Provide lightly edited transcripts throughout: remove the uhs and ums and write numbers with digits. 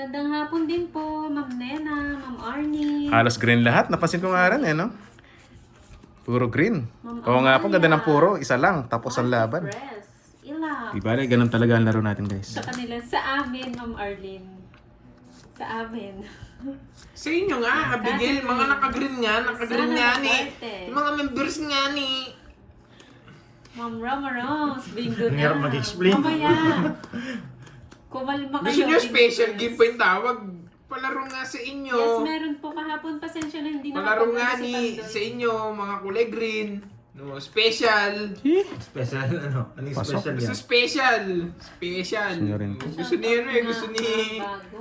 Magandang hapon din po, Ma'am Nena, Ma'am Arnie. Halos green lahat. Napansin ko nga rin no? Puro green. Ma'am Oo nga po, Amalia. ganda ng puro. Isa lang, tapos ang laban. Press. Ila. Di ba, ganun talaga ang laro natin, guys. Sa kanila, sa amin, Ma'am Arlene. Sa amin. Sa inyo nga, Abigail, mga naka-green nga Sana ni. mabuerte. Yung mga members nga ni. Ma'am Rama Rose, bingo na. Hirap mag-explain. Mamaya. Kumalma kayo. Gusto nyo bingo special na. game pa yung tawag? Palaro nga sa inyo. Yes, meron po kahapon. Pasensya na hindi Palaro nga si ni Pandoy. sa inyo, mga kulay green. No, special. Special ano? Anong Pasok. special Gusto yan? special. Special. Senyorin. Gusto ni ano eh, gusto ni... Bago.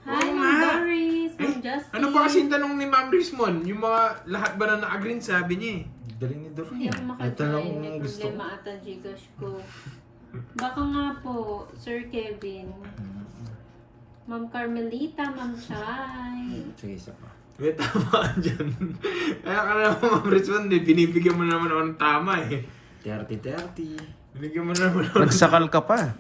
Hi, Oo Ma'am nga. Doris, Ma'am Justin. Ano pa kasi yung tanong ni Ma'am Rismon? Yung mga lahat ba na naka-green sabi niya eh. Dali ni Dor. Hindi ako Ito lang makakain. May ang gusto ko. problema ata Gcash ko. Baka nga po, Sir Kevin. Ma'am Carmelita, Ma'am Chay. Sige, isa pa. May tama ka dyan. Kaya ka naman Ma'am Rismon eh, binibigyan mo naman ako ng tama eh. 30-30. Binibigyan mo naman ako ng Nagsakal ka pa.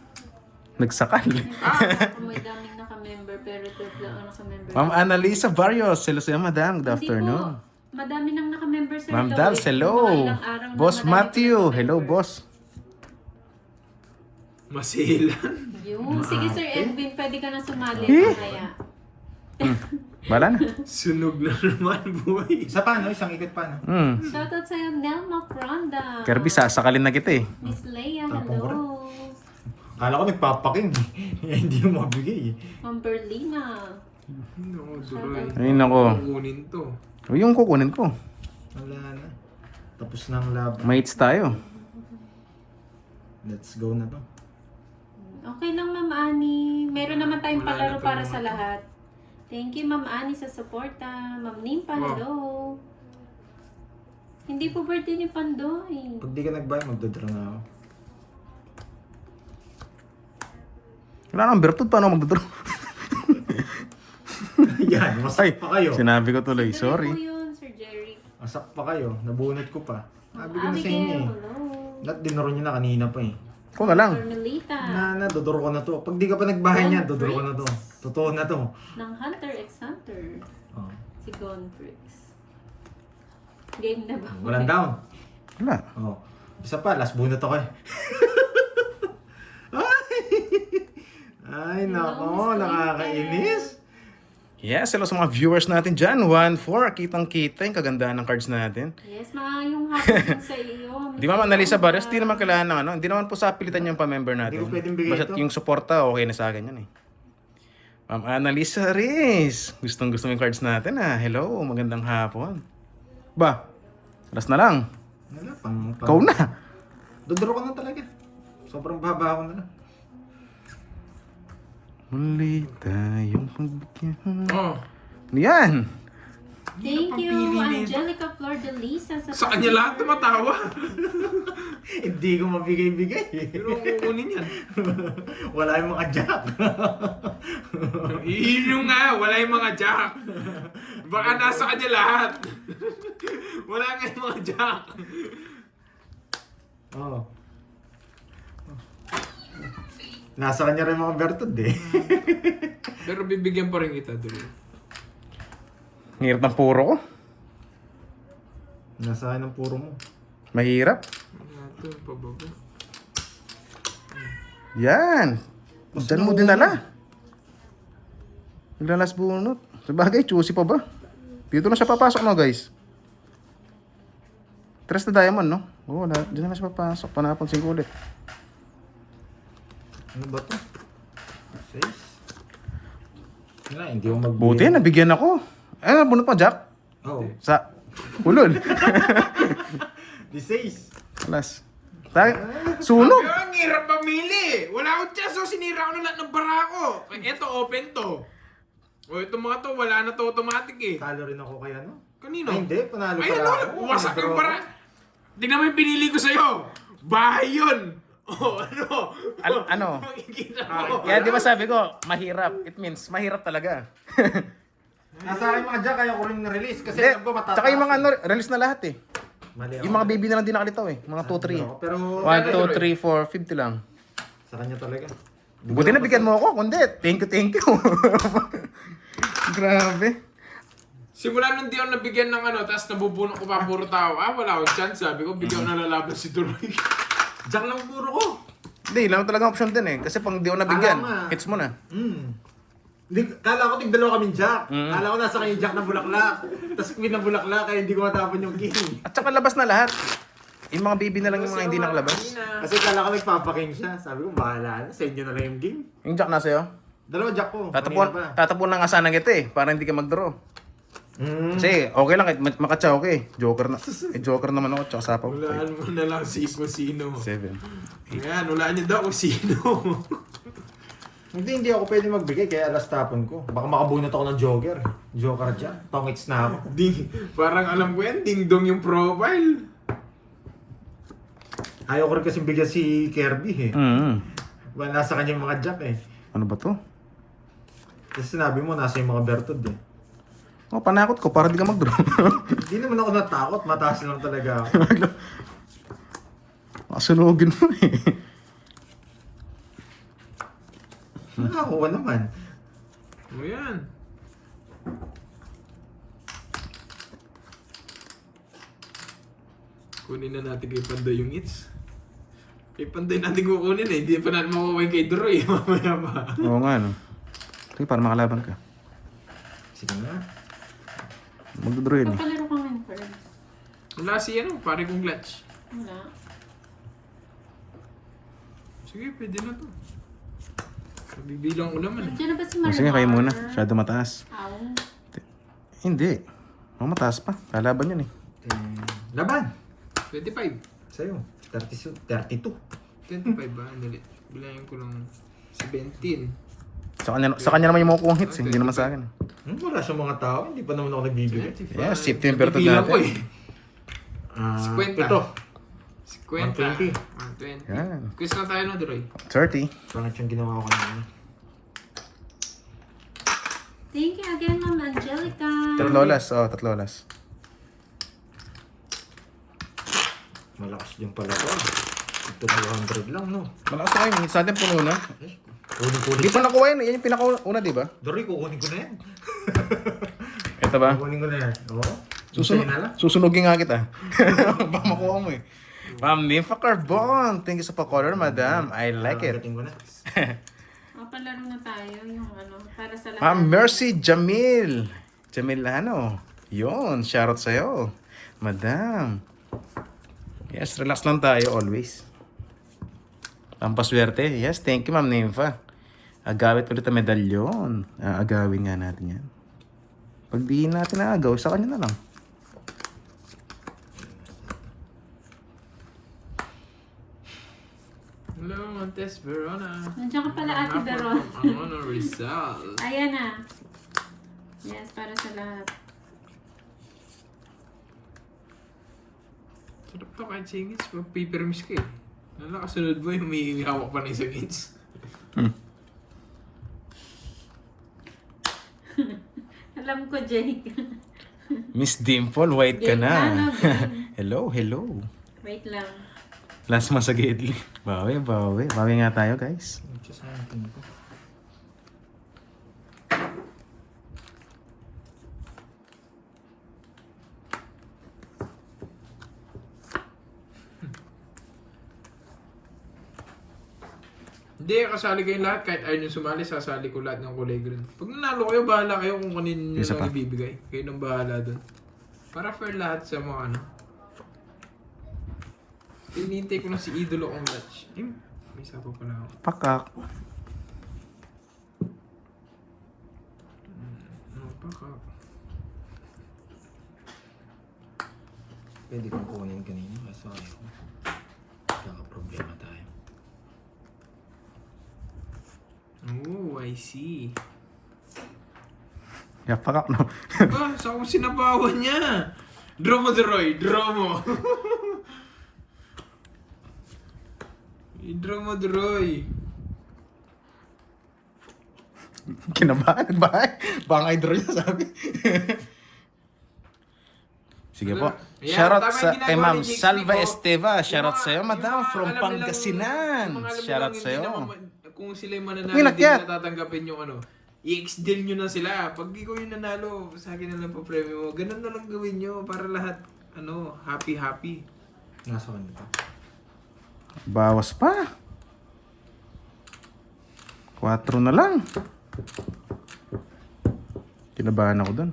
Nagsakal. Ako may daming naka-member pero 12 lang ang naka-member. Ma'am Annalisa Barrios. Hello sa'yo, madam. Good Hindi afternoon. po. Madami nang naka-member, Sir Ma'am Lloyd. Dals, hello. Mga ilang araw na Boss madami Matthew. naka-member. Hello, boss. masilan. Yun. Sige, Sir Edwin, pwede ka na sumali. Eh? Kaya. Bala na. Sunog na naman, boy. Isa pa, no? Isang ikot pa, no? Shoutout sa'yo, Nelma Fronda. Kirby, sasakalin na kita eh. Miss Leia, Tapong ko rin. hello. Akala ko nagpapaking. Hindi mo mabigay eh. Ma'am Berlina. Naku, duroy. Ay, nako. Kukunin to. O, yung kukunin ko. Wala na. Tapos na ang laban. Mates tayo. Let's go na to. Okay lang, Ma'am Ani. Meron naman tayong Wala palaro na to, para mga sa to. lahat. Thank you, Ma'am Ani, sa suporta. Ma'am Nimpa, Wow. hello. Hindi po birthday ni Pandoy. Pag di ka nagbayad, magdodraw na ako. Wala nang bertud, paano magdodro? Yan, Ay, masak pa kayo. sinabi ko tuloy. Tuloy Sorry. po yun, Sir Jerry. Masak pa kayo. Nabunot ko pa. Sabi ko na sa Abigail, inyo eh. hello. Lahat dinuro nyo na kanina pa eh. Ko na lang. Carmelita. Dodoro ko na to. Pag di ka pa nagbahay niya, dodoro ko na to. Totoo na to. Ng Hunter x Hunter. Oh. Si Gonfrix. Game na ba? Walang down. Wala. Oh. Isa pa, last bunot ako eh. Ay, nako, nakakainis. Yes, hello sa mga viewers natin dyan. 1-4. Kitang-kita yung kagandahan ng cards natin. Yes, yung hapon sa iyo. Di ba, Annalisa Barrios, di naman kailangan ng ano. Hindi naman po sa pilitan yung pa-member natin. Hindi ko pwedeng bigay Basta ito. yung suporta, okay na sa akin yan eh. Ma'am Annalisa Riz. Gustong-gusto mo yung cards natin ah. Hello, magandang hapon. Ba, alas na lang. Wala, Ikaw na. Dodoro ko na talaga. Sobrang baba ako na lang. Muli tayong pagbigyan. Oh. Yan. Thank you, Pagpili nito. Angelica Flor de Lisa. Sa kanya lahat tumatawa. Hindi ko mabigay-bigay. Pero kukunin yan. Wala yung mga jack. Yun yung nga, wala yung mga jack. Baka nasa kanya lahat. Wala nga yung mga jack. Oo. Nasa kanya rin mga bertod eh. Pero bibigyan pa rin kita doon. Hirap ng puro ko. Nasa akin ang puro mo. Mahirap. Ito, pababa. Yan. Diyan mo dinala. Naglalas bunot. Sabagay, choosy pa ba? Dito na siya papasok no, guys. Tres na diamond, no? Oo, diyan na siya papasok. Panapon ulit. Ano ba to? 6. Wala, hindi ko magbigay. Buti, nabigyan ako. Eh, bunot pa, Jack. Oo. Sa ulol. Di 6. Alas. Sunog. Pero ang hirap mamili. Wala akong chance, so sinira ko na lahat ng barako. Ito, open to. O itong mga to, wala na to automatic eh. Talo rin ako kaya, no? Kanino? Ay, hindi. Panalo Ay, pala ano? ako. Wasak yung Nag-draw bara. ako. Tingnan mo yung pinili ko sa'yo. Bahay yun. Oh, ano? Ano? Makikita mo. Kaya di ba sabi ko, mahirap. It means, mahirap talaga. Nasa akin mga jack, kaya ko rin na-release. Kasi Hindi, alam ko matataas. tsaka yung mga ano, release na lahat eh. Mali ako. Yung mga baby na lang din nakalitaw eh. Mga 2-3. Pero 1, 2, 3, 4, 50 lang. sa kanya talaga. Buti na bigyan mo ako, kundi. Thank you. Grabe. Simula nung di ako nabigyan ng ano, tapos nabubuno ko pa puro tao. Wala akong chance. Sabi ko, bigyan ko na lalaban si Duroy. Jack lang puro ko. Hindi, lang talaga option din eh. Kasi pang di ako nabigyan, Alam nga. hits mo na. Hindi, kala ko tigdalawa kaming Jack. Kala ko nasa kanya yung Jack na bulaklak. Tapos queen na bulaklak, kaya hindi ko matapon yung king. At saka labas na lahat. Yung mga baby na lang yung mga hindi nakalabas. Kasi kala ko nagpapaking siya. Sabi ko, bahala na. Sa inyo na lang yung king. Yung jack na sa'yo, Dalawa Jack ko. kanina pa. tatapon na nga sana kita eh. Para hindi ka mag-draw. Kasi okay lang, kahit makachao ka eh. Joker na. Joker naman ako, tsaka sapaw. Hulaan mo na lang si kung sino. 7. Ayan, hulaan niyo daw kung sino. Hindi ako pwede magbigay, kaya alas tapon ko. Baka makabunot ako ng Joker. Joker Jack. Tongits na ako. Parang alam ko yan, ding-dong yung profile. Ayaw ko rin kasi bigyan si Kirby eh. Wala nasa kanya yung mga Jack eh. Ano ba to? Kasi sinabi mo, nasa yung mga Bertod eh. Oh, panakot ko para di ka mag-draw. Hindi naman ako natakot, mataas lang talaga ako. Makasunugin mo eh. Nakakuha naman. O yan. Kunin na natin kay Panday yung hits. Kay Panday natin kukunin eh. Hindi pa natin makukuha kay Duroy. Mamaya pa. Oo nga no. Sige, para makalaban ka. Sige na. Magdodraw yun eh. Papalaro ka ngayon first. Wala si ano, pare kong clutch. Wala. Sige, pwede na to. Bibilang ko naman eh. Diyan na ba si Oh, Marimar? sige, kayo muna. Masyado mataas. Aw. Hindi. Oh, mataas pa. Lalaban yun eh. Laban. 25. Sa'yo. 32. 25 ba? Dali. Bilangin ko lang 17. Sa kanya naman yung makukuha hits eh. Hindi naman sa akin. Wala siyang mga tao, hindi pa naman ako nagbibigay. 25. Yeah, safety yung Bertod Bibilang ko natin. eh. 50. Ito. 50. 120. 120. Yan. Quiz na tayo no, Duroy. 30. Pangit yung ginawa ko kanina. Thank you again, Ma'am Angelica. Tatlolas. Oh, tatlolas. Malakas yung pala ko. Ito 200 lang, no? Malakas na kayo. Sa atin puno na. Kunin Hindi pa nakuha yun. Yan yung pinakauna, di ba? Dory, kukunin ko na yan. Ito ba? Kukunin ko na yan. Oo. Sa'yo na lang. Susunugin nga kita. Baka makuha mo eh. Ma'am Nympha Carbon. Thank you sa pa-color, madam. I like it. Gating ko na. Papalaro na tayo yung ano, para sa lahat. Ma'am Mercy Jamil. Jamil ano? Yun, shoutout sa'yo. Madam. Yes, relax lang tayo always. Pampaswerte. Yes, thank you Ma'am Nympha. Agawit ulit ang medalyon. Agawin nga natin yan. Pag di natin naagaw, sa kanya na lang. Hello, Montes Verona. Nandiyan ka pala, Ate Veron. Ang ano result. Ayan na. Yes, para sa lahat. Sarap to kahit singits. Paper-miss ka eh. Nala, kasunod mo yung may hawak pa na isang hits. Alam ko, Jake. Miss Dimple, white ka Game na. na, no? Game. Hello. Wait lang. Last man sa Gedli. Bawi. Bawi nga tayo, guys. Ito sa akin ko. Hindi, kasali kayo lahat. Kahit ayaw nyo sumali, sasali ko lahat ng kulay green. Pag nanalo kayo, bahala kayo kung kanin nyo Isa lang pa. ibibigay. Kayo nang bahala dun. Para fair lahat sa mga ano. Tinintay ko lang si Idolo kong match. May isa pa pala ako. Pakak. Paka. Pwede kong kunin kanina kasi ayaw ko. Kaka-problema tayo. Oh, I see. Yeah, pakak no. Ba, sa akong sinabawan niya. Draw mo, Roy. Draw mo. I-draw mo, Roy. Kinabahan, nagbahay. Baka i-draw niya, sabi. Sige po. Yeah, Shoutout tama sa yung kay ginagawa Ma'am ni Jake Salva Nico. Esteva. Shoutout Yung mga- sa'yo, yung madam. mga From alam nilang- Pangasinan. yung mga alam Shoutout nilang sa'yo. hindi naman kung sila yung mananalo, Uy, hindi nakyat! nila tatanggapin yung ano. I-ex-deal nyo na sila. Pag ikaw yung nanalo, sa akin na lang pa premyo mo. Ganun na lang gawin nyo para lahat, ano, happy-happy. Nasa kanya pa. Bawas pa. 4 na lang. Kinabahan ako dun.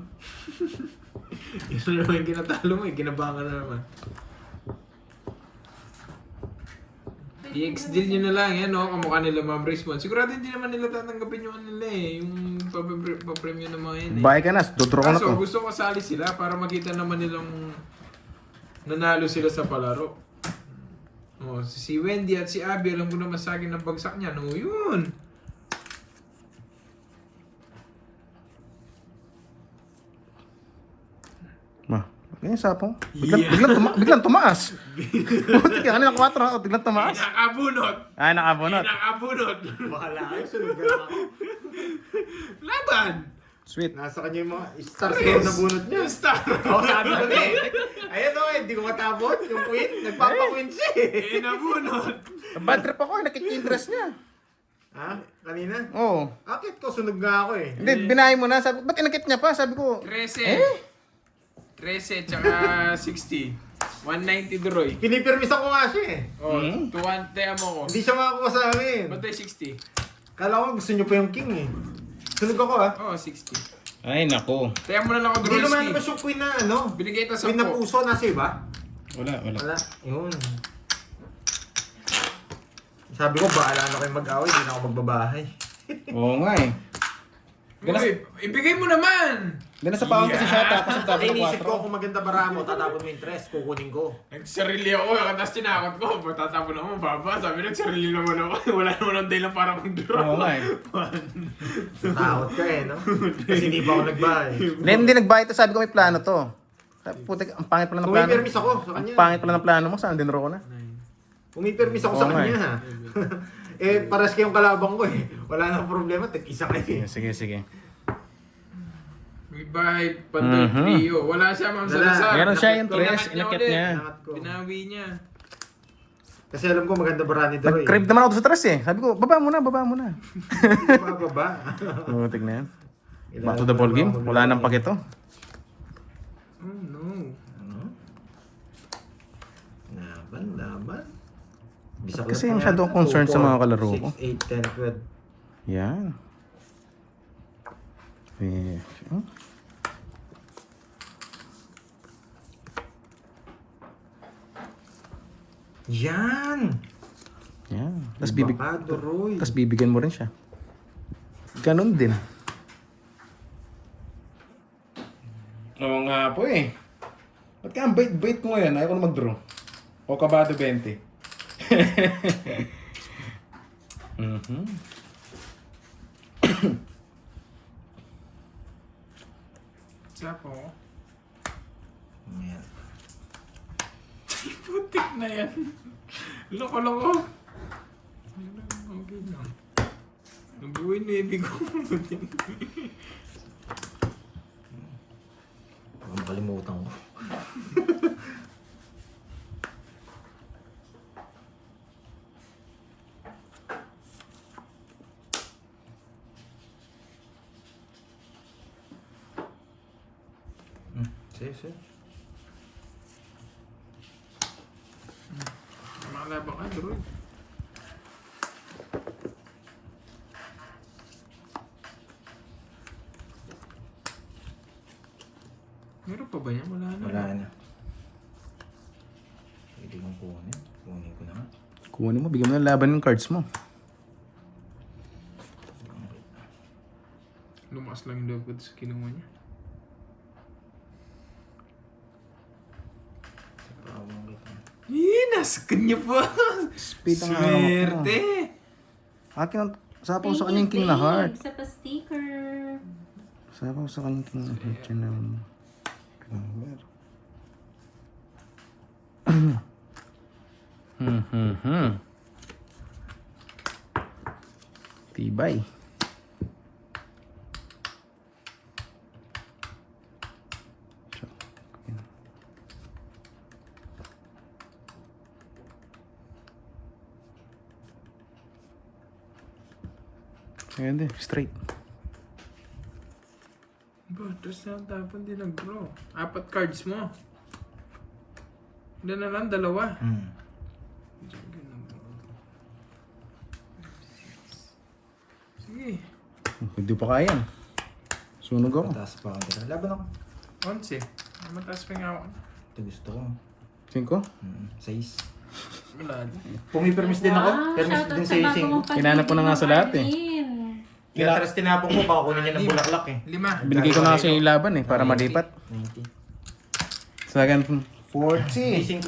Yun na naman yung kinatalo mo, kinabahan ka na naman. I-ex-deal nyo na lang, yan o, kamukha nila Ma'am Response. Sigurado hindi naman nila tatanggapin yung ano nila eh, yung papremyo ng mga yan eh. Bye ka na. Dodro ko na Kaso to. gusto ko sali sila para makita naman nilang nanalo sila sa palaro. Oh, si Wendy at si Abby, alam ko naman sa akin ang bagsak niya. No, yun. Ma, ganyan sapong. Biglang tumaas. Buti ka, kanina 4, biglang tumaas. Nakabunot. Ay, nakabunot. Nakabunot. Bahala kayo, sunod na lang ako. Laban. Sweet. Nasa kanya yung mga star score na bunot niya. Yung star. Oo, sabi ko na eh. Ayan o, hindi ko matapon. Yung queen, nagpapa-queen siya eh. Eh, nabunot. Bad trip ako, nakik-interest niya. Ha? Kanina? Oo. Akit ko, sunog nga ako eh. Hindi, binahay mo na. Sabi, ba't inakit niya pa? Sabi ko, 13. 13 tsaka 60. 190 Droy. Pinipirmisan ko nga siya eh. Oh, 200 mo ko. Hindi siya makakuha sa amin. Ba't tayo 60? Kala ko gusto niyo pa yung king eh. Sunog ako ah. Oo, 60. ay nako. Kaya mo na lang ako Hindi naman Drolski. naman yung queen na ano. Binigay ito sa Queen na puso, nasa iba? Wala. Wala. Yun. Sabi ko, bahala na kayo mag-away, hindi na ako magbabahay. Oo nga eh. Uy, ibigay mo naman! Hindi na sa paon kasi siya, tapos ang tapos Ay, ng inisip 4. ko kung maganda bara mo, tatapon mo yung tres, kukunin ko. Nagsarili ako, tapos tinakot ko. Patatapon ako, baba. Sabi nagsarili naman ako. Wala naman ang dahilan para mag-draw. Oo nga eh. Takot ka eh, no? Kasi hindi pa ako nagbahay. Hindi nagbayad to, sabi ko may plano to. Sabi, putik, ang pangit pala ng plano. Pumipermis ako sa Ang kanya. pangit pala ng plano mo, saan dinro ko na. Pumipermis ako sa Oo nga kanya ha. Eh, pares kayong kalabang ko eh. Wala nang problema, tig-isa kayo eh. Sige. May bahay, Pandoy Trio. Wala siya, Ma'am Wala. Salazar. Meron siya yung Pinangat tres, niya inakit ulit. niya. Inangat ko. Binawi niya. Kasi alam ko maganda bara ni Droy. Nag-crave naman ako sa stress eh. Sabi ko, baba mo na. Baba. Butik na yan. Back to the ball game. Wala nang pakito. Oh no. Ano? Laban. Bisa ko Kasi lang masyado akong concerned sa mga kalaro ko. 6, 8, 10, 12. Yan. Eh, oh. Yan! Yan. Bakado, Roy. Tapos bibigyan mo rin siya. Ganon din. Oo nga po eh. Ba't ka ang bait-bait ko ngayon? Ayaw ko na mag-draw. O kabado 20. Mhm. Siya po. Yan. Putik na yan. Loko-loko. Okay lang. Nabuhay na ibig ko. Baka makalimutan ko. Sige. Makalaba ka, Droy. Meron pa ba yan? Wala na. Wala na. Pwede kong kunin. Kunin ko na nga. Kunin mo, bigyan mo ng laban ng cards mo. Lumakas lang yung loob ko sa kinuha niya. Pawang kita. Nasa kanya pa. Speed ang hawak mo. Swerte. Akin ang sapaw sa kanyang king na heart. Isa pa sticker. Sapaw sa kanyang king na heart. Yan na. Tibay. Ayan din, straight. Ba, tapos na tapon din nag-draw. 4 cards mo. Hindi na lang, 2. Sige. Hindi pa kaya. Sunog ako. Pataas pa ako dito. Laban ako. 11. Mataas pa nga ako. Ito gusto ko. 5? 6. Wala din. Pumipermis din ako. Wow, Permis shoutout din sa sa bago ising. mong Kinanap ko na nga sa lahat eh. Arlene. Kaya taras tinapong ko, baka kunin niya ng bulaklak eh. 5. Binigay ko na kasi yung laban eh, para malipat. 90. Sa akin, 40. Ising.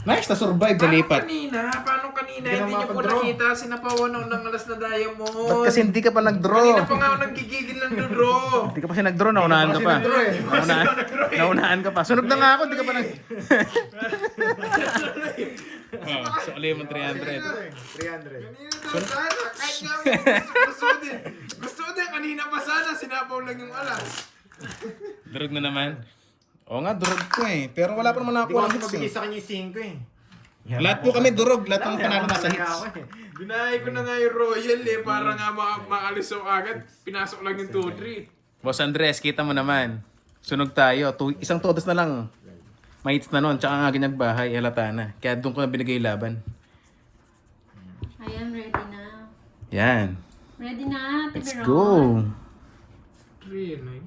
Nice, na-survive, nalipat. Paano kanina? Hindi ka Hindi niyo po makadraw. nakita. Sinapawan ako ng alas na diamond. Ba't kasi hindi ka pa nag-draw? Kanina pa nga ako nagigigil ng draw. Hindi ka pa kasi nag-draw, naunahan ka pa. nag-draw eh. Naunahan ka pa. Sunog na nga ako, hindi ka pa nag... Oh, so ulit mo 300. 300. Kanina daw sana. Kahit nga gusto ko din. Gusto ko din. Kanina pa sana. Sinapaw lang yung alas. Drug na naman. Oo nga, drug ko eh. Pero wala pa naman Hindi ko ako ng kasi hits mabigay eh. sa kanya yung 5 eh. Lahat po kami durog, lahat ng panalo nasa Talaga hits. ako eh. Binahay ko na nga yung Royal eh. Para nga maalis ako agad. Pinasok lang yung 2-3. Boss Andres, kita mo naman. Sunog tayo. Isang todos na lang. May hits na nun, tsaka nga ginagbahay, halata na. Kaya doon ko na binigay yung laban. Ayan, ready na. Yan. Ready na, Let's Tiberon. go. 3-9.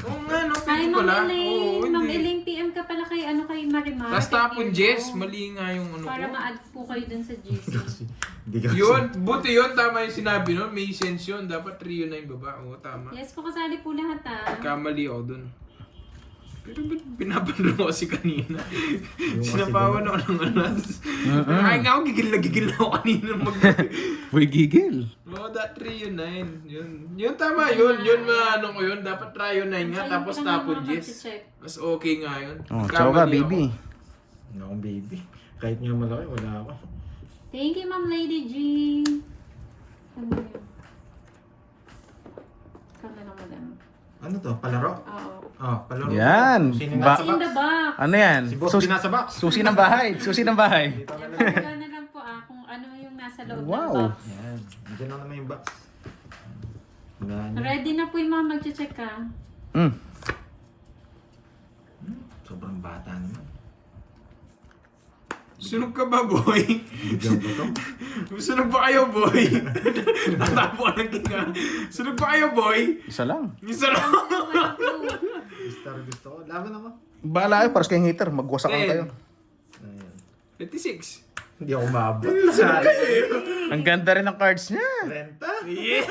Oo nga, no? Ay, Pwede Ma'am pala. Elaine. Oo, Ma'am hindi. Elaine, PM ka pala kay, kay Marimar. Tapos kay tapon Virgo. Jess, mali nga yung ano Para ko. ma-add po kayo dun sa GC. Hindi ka Yun, buti yun, tama yung sinabi nun. May sense yun. Dapat 3 yun na yung baba. Oo, tama. Yes po, kasali po lahat Kamali ako dun. Pero ba't pinapanood ko kasi kanina? Sinapawan ako ng alas. Ay nga ako, gigil na ako kanina Uy, gigil. Oo, that 3 yun 9. Yun tama yun. Yun ano ko yun. Dapat try yun 9 nga. Tapos tapon Jess. Mas okay nga yun. Oh, Kamali ciao ka, ako. baby. Hindi akong baby. Kahit nga malaki, wala ako. Thank you, Ma'am Lady G. Ano yun? Ikaw na lang madam. Ano to? Palaro? Oo. Oh, palaro. Yan. Sino Ba- nasa In the box? box. Ano yan? Si boss din nasa box. Susi ng bahay. Susi ng bahay. Wala na lang po kung ano yung nasa loob ng Wow. box. Yan. Diyan lang naman yung box. Wala niya. Ready na po yung mga mag-check ka. Sobrang bata naman. Sunog ka ba, boy? Bigyan ko to. Sunog ba kayo, boy? Tatapo ng tinga. Sunog ba kayo, boy? Isa lang. Isa lang. Wala po. Star gusto ko. Laban ako. Bahala kayo, paras kayong hater. Magwasak lang kayo. Ayan. 56. Hindi ako mabot. Ang ganda rin ng cards niya. Renta? Yeah!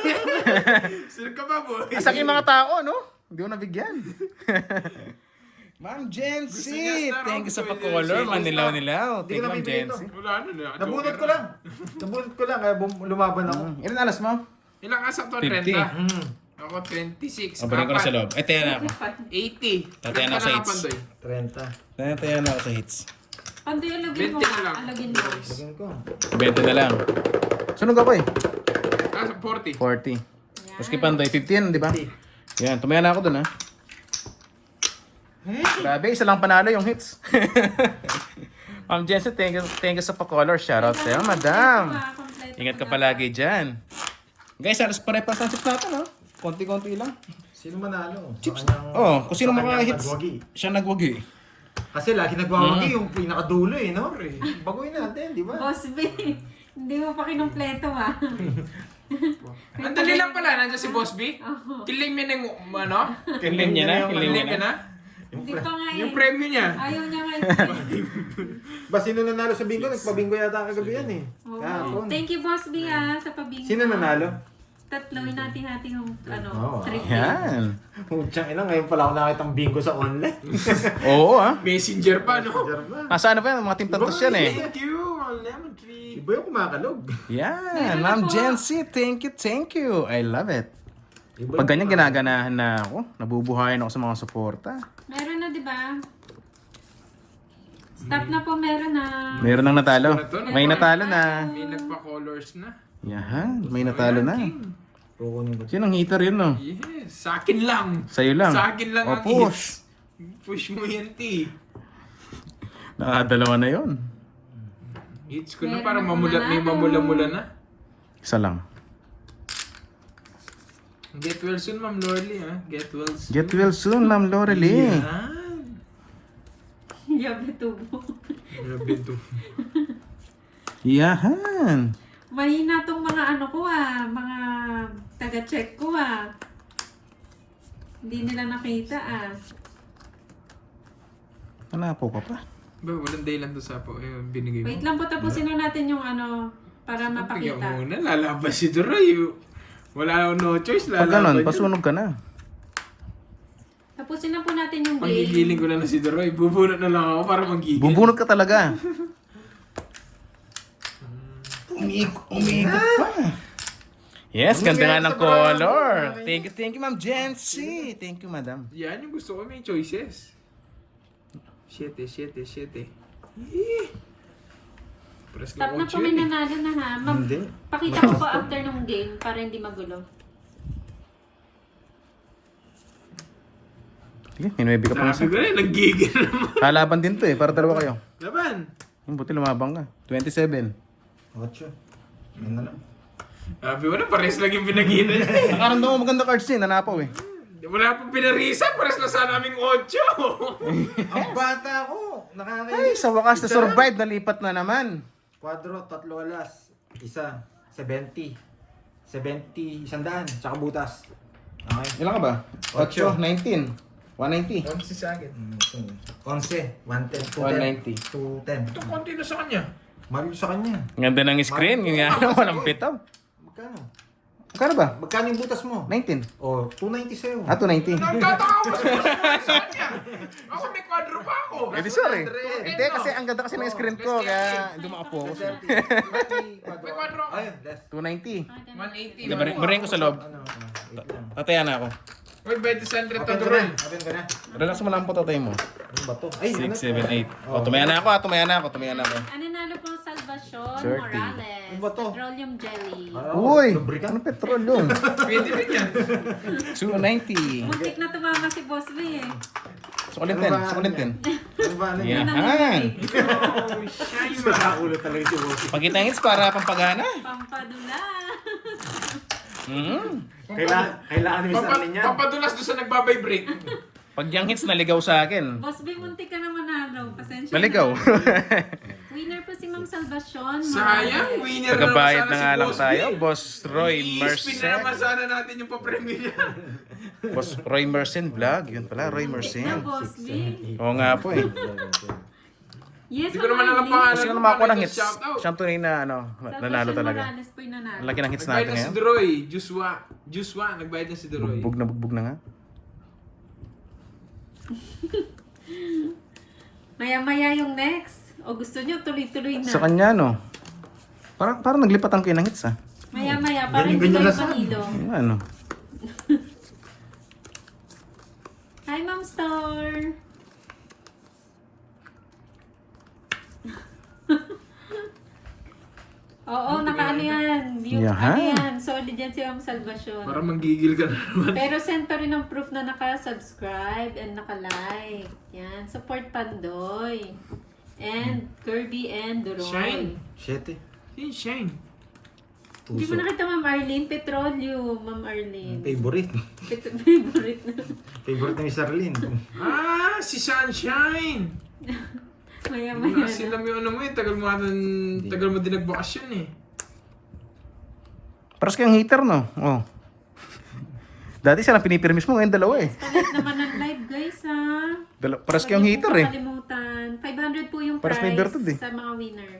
Sunog ka ba, boy? Asak yung mga tao, no? Hindi ko nabigyan. Ma'am Jency, Gusto niya, Star, thank you sa pwede pa-color. siya. Manilaw-nilaw. Hindi Thank ko you, na Ma'am bibili Jency. Wala na. Nabunot ko lang. Nabunot ko lang. Kaya lumaban ako. Ilan alas mo? Ilang asak to? 50. 30. Ako 26. Abalik ko na sa loob. Eh, tayo na ako. 80. Tatayan ako sa hits. 30. Tayo na ako sa hits. Pandoy, alagin mo 20 na ka. lang. Alagin mo. Lagyan ko. 20 na lang. Sunog ako eh. 40. 40. Tapos kay Pandoy, 15, di ba? Yan, tumaya na ako dun ha. Grabe, isa lang panalo yung hits. Ma'am Jency, thank you sa pa-color. Shoutout sa'yo, madam. Ingat ka palagi dyan. Guys, alas pare-pas ang chips natin, no? Konti-konti lang. Sino manalo? Chips. Sa kanyang- Oh, kung sino sa kanyang maka-hits, nagwagi. siya nagwagi. Kasi lagi nagwawagi yung pinakadulo eh, no? Baguhin natin, di ba? Boss B, hindi mo pa kinumpleto ah. Ang dali lang pala. Nandiyan si Boss B. Kilim niya ng ano? Kilim niya na, kilim niya Kilim ka na. na? Hindi pa nga eh. Yung premyo niya. Ayaw niya nga eh. Ba, sino nanalo sa bingo? Nagpabingo yata kagabi yan eh. Oo. Kahapon. Thank you, Boss B ah, sa pabingo. Sino nanalo? Tatlo, hinati-hati yung Oo, 3 Yan. Putsang ina, ngayon pala ako nakitang bingo sa online. Oo ah. Messenger pa, no? Diyan ba? Nasa ano pa yan? Mga team tantos yan eh. Thank you. Lemon tree. Iba yung kumakalog. Yan. Meron Ma'am na po. Jency, thank you. I love it. Iba Pag yung ganyan ginaganahan na ako, nabubuhayan ako sa mga suporta. Meron na, di ba? Stop na po, meron na. Meron nang natalo. May natalo na. May nagpa-colors na. Yan, may natalo na. Kukunin ko. Sinong hater yun no? Yes. Sa akin lang. Sa'yo lang. Sa akin lang O, ang push. hits. Push mo yan, T. Nakadalawa na yun. Hits ko na Meron para na may panalo. mamula-mula na. Isa lang. Get well soon, Ma'am Lorly, ha? Get well soon. Get well soon, Ma'am Lorely. Yan. Yabe tubo. Grabe to. Yahan. Mahina tong mga ano ko mga taga-check ko Hindi nila nakita Hanapo ka pa. Ba, walang dahilan to sa po. Binigay mo. Wait lang po, tapusin na natin yung ano, para Bigyan mapakita. muna, lalabas si Duroy. Wala akong no choice, Pag lalaban ganun, yun. pasunog ka na. Tapusin na po natin yung game. Paggigiling ko na si Duroy, bubunot na lang ako para magigil. Bubunot ka talaga. Umiikot pa. Yes, ganda nga ng color. Thank you, Ma'am Jency. Thank you, Madam. Yan yung gusto ko, may choices. 7. Press Stop na ng po, may nanalo na ha. Hindi. Pakita ko po after ng game para hindi magulo. Sige, minuebi ka pa Sabi isa. ko rin, naggigil naman. Lalaban din to para dalawa kayo. Laban. Buti lumabang ka. 27. 8. Yan na lang. Sabi ko na, pares lang yung pinagina niya. Nakaramdam mo maganda cards din, nanapaw eh. Wala pong pinarisa, pares na sana aming 8. Ang bata ko! Ay, sa wakas na survive, nalipat na naman. Quadro, 3 alas. Isa, 70. 70, 100. Tsaka butas. Okay. Ilan ka ba? 8, 19. 190. 11 sa akin. 11, 110, 190. 210. Ito, konti na sa kanya. Mahal sa kanya. Ganda ng screen, yung nga, walang bitaw. Magkano? Magkano ba? Magkano yung butas mo? 19. Oh, 290 sa'yo. Ah, 290. Nagtataka ako sa kanya. Ako may quadro pa ako. Eh, di sorry. 100. Hindi, kasi ang ganda kasi ng screen ko, kaya hindi makapokus. May quadro ako. Ayun, less. 290. 180. Barin ko sa loob. Wait lang. Tatayan na ako. Wait, 20 center Open to ka na. Duroy. Open ka na. Relax mo lang po, tatay mo. Ano ba to? Ay, 6, 7, 8. O, tumaya na ako, tumaya na ako. Ano nalo po Salvacion 30. Morales. Ano ba to? Petroleum jelly. Uy, lubricant. ano petrol yun? Pwede rin yan. 290. Muntik na tumama si Boss B Sukulitin, sukulitin. Ano ba? Ano yan? Yahan. Nakakulo talaga si Bossy. Pagkita ng hits para pampagana. Pampadula. Kailangan ni Miss Arlene yan. Papadulas doon sa nagbabibrate. Pag yung hits naligaw sa akin. Boss B, muntik ka na manalo. Pasensya Naligaw. na. Winner po si Ma'am Salvacion Sayang, Morales. winner Tagabayad na sana nga si lang Boss tayo. B. Boss Roy I-spin na naman Mercen. sana natin yung papremyo niya. Boss Roy Mercen vlog. Yun pala, Roy Na, Mercen. Boss B. Oo nga po eh. Yes, Hindi ko naman alam Arlene. pangalan. Kasi Ano naman ako ba, ng hits. shoutout? Siyang tunay na nanalo Salvacion talaga. Morales po yung nanalo. Ang laki ng hits Nagbayad natin na si ngayon. Duroy. Juswa. Nagbayad na si Duroy. Bugbog na nga. Maya-maya yung next. O gusto nyo, tuloy-tuloy na. Sa kanya, no? Parang naglipatan kayo ng hits, ah. Maya-maya, para Ganyan- hindi ganyan kayo na saan? mahilo. Yung ano. Hi, Ma'am Star! Oo, naka-ano yan. Yung, Yahan. ano yan. Solid yan si Ma'am Salvacion. Para manggigil ka na naman. Pero send pa rin ng proof na naka-subscribe and naka-like. Yan. Support Pandoy. And Kirby and Duroy. Shine. 7. Shine. Hindi ko nakita Ma'am Arlene. Petroleum, Ma'am Arlene. Favorite. Favorite na. Favorite ni Miss Arlene. Ah, si Sunshine. Maya-maya Kasi na. alam yung ano mo eh, tagal mo din nagbakasyon eh. Paras kayong hater, no? Oh. Dati siya lang pinipirmis mo, ngayon dalawa eh. Palit naman ng live guys ha. Paras kayong hater eh. Kalimutan. 500 po yung Paras prize may bertud eh. sa mga winner.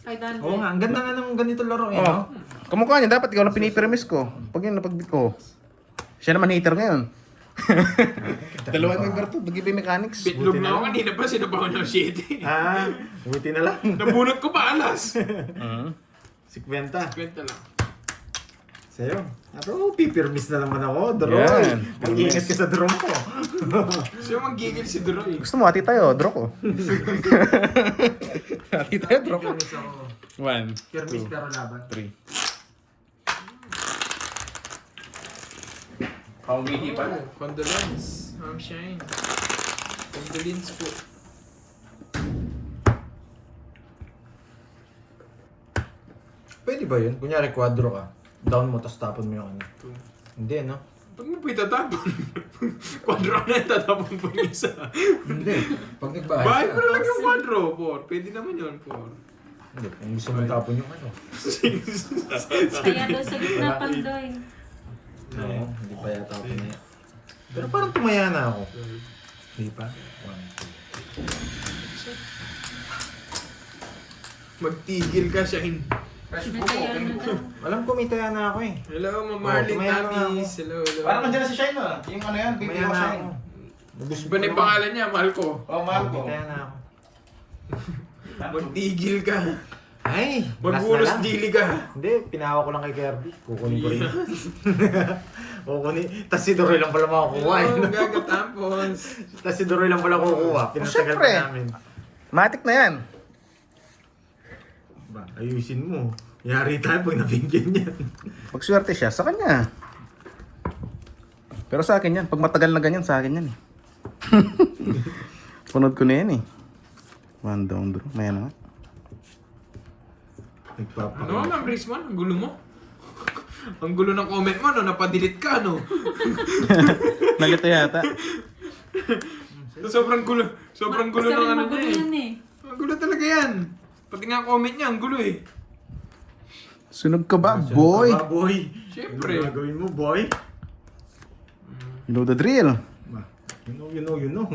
500. Oo nga, ang ganda nga ng ganito laro eh. Oh. No? Kamukha niya, dapat ikaw lang pinipirmis ko. Pag yun, oh. Siya naman hater ngayon. Dalawa yung berto, bagi mechanics. Bitlog na ako kanina pa, sinabaw na ako 7. Ah, buti na lang. Nabunot ko pa alas. 50. Kwenta lang. Sa'yo. Pero pipirmis na naman ako. Draw. Yan. Mag-iingat ka sa draw ko. So manggigil si Duroy. Gusto mo, hati tayo, draw ko. Hati tayo, draw ko. Pirmis ako. 1, Pirmis pero laban. 3. Paumihi pa. Oh, condolence. Ma'am Shine. Condolence po. Pwede ba yun? Kunyari, quadro ka. Down mo, tapos tapon mo yung ano. Hindi, no? Pag mo po itatapon. Kwadro na itatapon po yung isa. Hindi. Pag nagbahay Bahay ka. mo na lang yung kwadro, por. Pwede naman yun, por. Hindi, kung gusto mo tapon yung ano. Kaya doon sa gitna pandoy. Oo, hindi pa yata ako na yan. Pero parang tumaya na ako. Hindi pa? 1, 2. Magtigil ka, Shine. Kaya na daw. Alam ko may taya na ako eh. Hello, mamahalin tumaya na namis. Hello, hello. Parang nandiyan na si Shine, no? Yung ano yan, baby Tumaya ko na Shine. ako. Gusto Iba na yung pangalan niya, mahal ko. Oh, mahal ko. May taya na ako. Magtigil ka. Ay! Magbulos last na lang. dili ka. Hindi, pinawa ko lang kay Kirby. Kukunin ko rin. Kukunin. Tapos si Doroy lang pala makukuha. Hello, gagatapos. Tapos si Doroy lang pala kukuha. Pinatagal syempre. pa namin. Matik na yan. Ba, ayusin mo. Yari tayo pag nabinggan yan. Pag swerte siya, sa kanya. Pero sa akin yan. Pag matagal na ganyan, sa akin yan eh. Punod ko na yan eh. One down draw. May ano nga. Ano, Ma'am Risman? Ang gulo mo? Ang gulo ng comment mo, no? Napadelete ka, no? Nalito yata. Sobrang gulo. Sobrang gulo ng ano Magulo niya yan eh. eh. Ang gulo talaga yan. Pati nga comment niya, ang gulo eh. Sunog ka ba, boy? Ba, boy? Siyempre. Ano gagawin mo, boy? You know the drill. Ba, you know.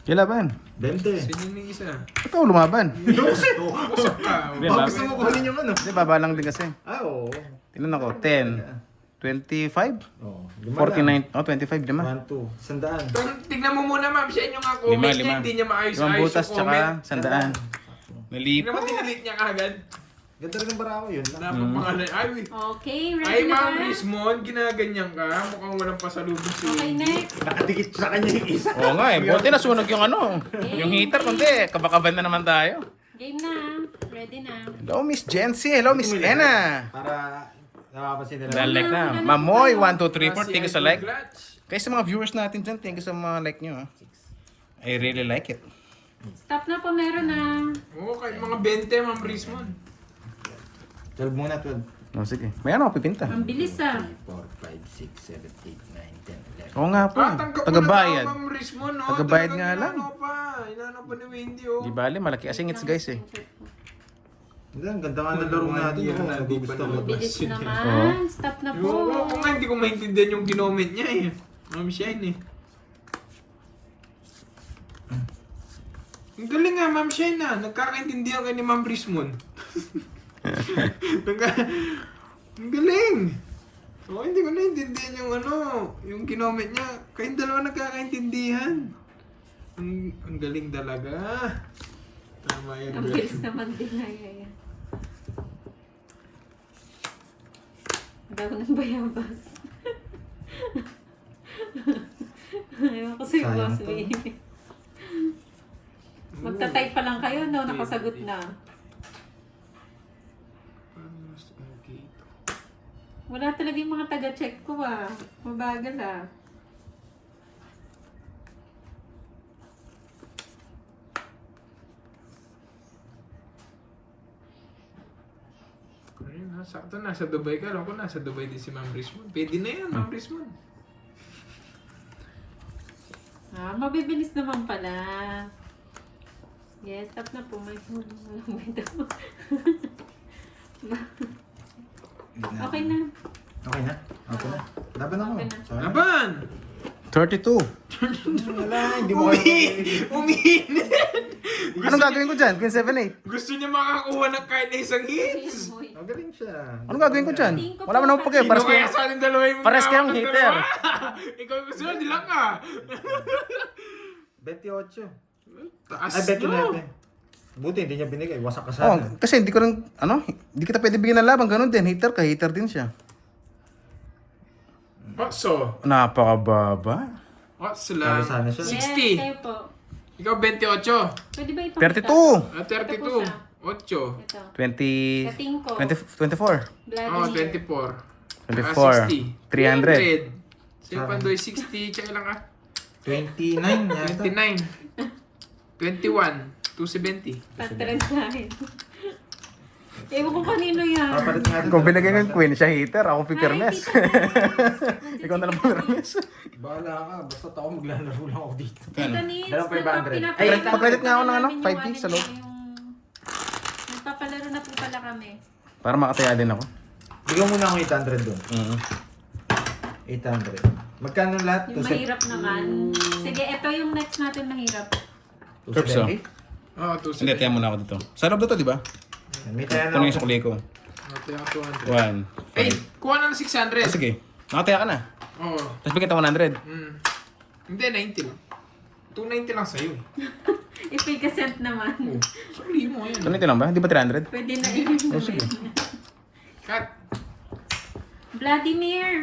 Kailaban. 20. Sino yung isa? Ito, lumaban. Pusok ka. Hindi, Baka ba- gusto mo kunin yung ano? Hindi, baba lang din kasi. Ah, oo. Tingnan ako, 10. 25? Oo. 49. 49? Oh, 25, lima. 1, 2. Sandaan. Tignan mo muna, ma'am. Siya yung nga comment niya. Hindi niya maayos-ayos Limang butas yung comment. tsaka sandaan. Hindi Nalipo. naman dinelete niya kagad. Ganda rin ng barako yun. Dapat pangalan. Ay, wait. Okay, Ay, ready na Ma'am ba? Rismon, ginaganyan ka. Mukhang walang pasalubong si Okay, next. Nakadikit sa kanya yung isa. Oo nga eh, buti nasunog yung ano. Yung heater, kundi kabakaban na naman tayo. Game na. Ready na. Hello, Miss Jency. Hello, Miss Ena. Para napapansin nila. Like na. Mamoy, 1, 2, 3, 4. Thank you sa like. Clutch. Kaya sa mga viewers natin dyan, thank you sa mga like nyo. I really like it. Stop na po, meron na. Oo, kahit mga 20, Ma'am Rismon. 12 muna, 12. Oh, sige. May ano ako pipinta. Ang bilis ah. 4, 5, 6, 7, 8, 9, 10, 11. Oo nga po. Tanggap mo Tagabayad. na Ma'am Rismon, no? Tagabayad Talagang nga lang. Inano pa. Inano pa ni Wendy, oh. Di bale, malaki asingits guys eh. Hindi, ang ganda nga ng laro natin. Yan Oh, na, di pa nagugusto ko. nalabas. Bilis Oo. naman. Stop na po. Oo, kung nga hindi ko maintindihan yung ginoment niya eh. Ma'am Shine eh. Ang galing nga, Ma'am Shine ah. Nagkakaintindihan kayo ni Ma'am Rismon. Ang galing! Oo, hindi ko naintindihan yung ano, yung ginoment niya. Kayong dalawa nagkakaintindihan. Ang galing talaga. Tama yan. Ang bilis naman din na yan. Daw ng bayabas. Ayaw ko sa'yo, Sayang boss to. baby. Magta-type pa lang kayo, no? Nakasagot na. Okay. Wala talaga yung mga taga-check ko ah. Mabagal ah. Ayun, sakto nasa Dubai ka. Alam ko nasa Dubai din si Ma'am Rismon. Pwede na yan, Ma'am Rismon. Ah, mabibilis naman pala. Yes, stop na po. May walang bito. Okay na. Okay na? Okay na. Laban ako. Okay na. Sorry. Laban! 32. Wala, hindi mo kayo. Umiinit! Anong gagawin ko dyan? Queen 7-8. Gusto niya makakuha ng kahit na isang hits. Magaling siya. Anong gagawin ko dyan? Tingin ko Wala po, mo naman pagkaya. Sino Pares kaya kayo. sa ating dalawa yung Pares kayong magkakaroon ng hater. dalawa? Ikaw yung gusto mo, di lang ka. 28. Taas Ay, nyo. 29. Buti hindi niya binigay. Wasak ka Oh, sana. kasi hindi ko rin, hindi kita pwede bigyan ng laban. Ganun din. Hater ka, hater din siya. So, Napakababa. what's Talo lang? sana siya. Yes, 60. kayo po. Ikaw 28. Pwede ba ipakita? 32. 32. 8. Ito. 20, Kating ko. 24. Oh, Vladimir. 24. 24. 300. Sa'yo Pandoy, 60. Tsaka lang ah. 29 yata. 29. 21. 270. Patran sa akin. Ewan ko kanino yan. Papalit nga Kung binigay ng queen, siya hater, ako Ay, pipirmes. Tita Nits. Ikaw na lang pipirmes. Bahala ka, basta ako maglalaro lang ako dito. Tita Nits, Dalang 500. Ay, pag-credit nga ako ng ano, 5K sa loob. Nagpapalaro na po pala kami. Para makataya din ako. Bigyan mo na ako 800 doon. 800. Magkano lahat? Yung mahirap naman. Sige, ito yung next natin mahirap. Curbs, oh. 270? Oo, Hindi, tiyan muna ako dito. Sa loob na to, di ba? May tayo na Kunin yung ako. sukli ko. Ito yung 200. 1. Ay, kuha na ng 600. Sige, nakataya ka na. Oo. Tapos bigyan ka 100. Hindi, 90 lang. 290 lang sa'yo. Ipigacent naman. Oh, sukli mo yan. Ganito lang ba? Di ba 300? Pwede na i- sige. Cut. Vladimir,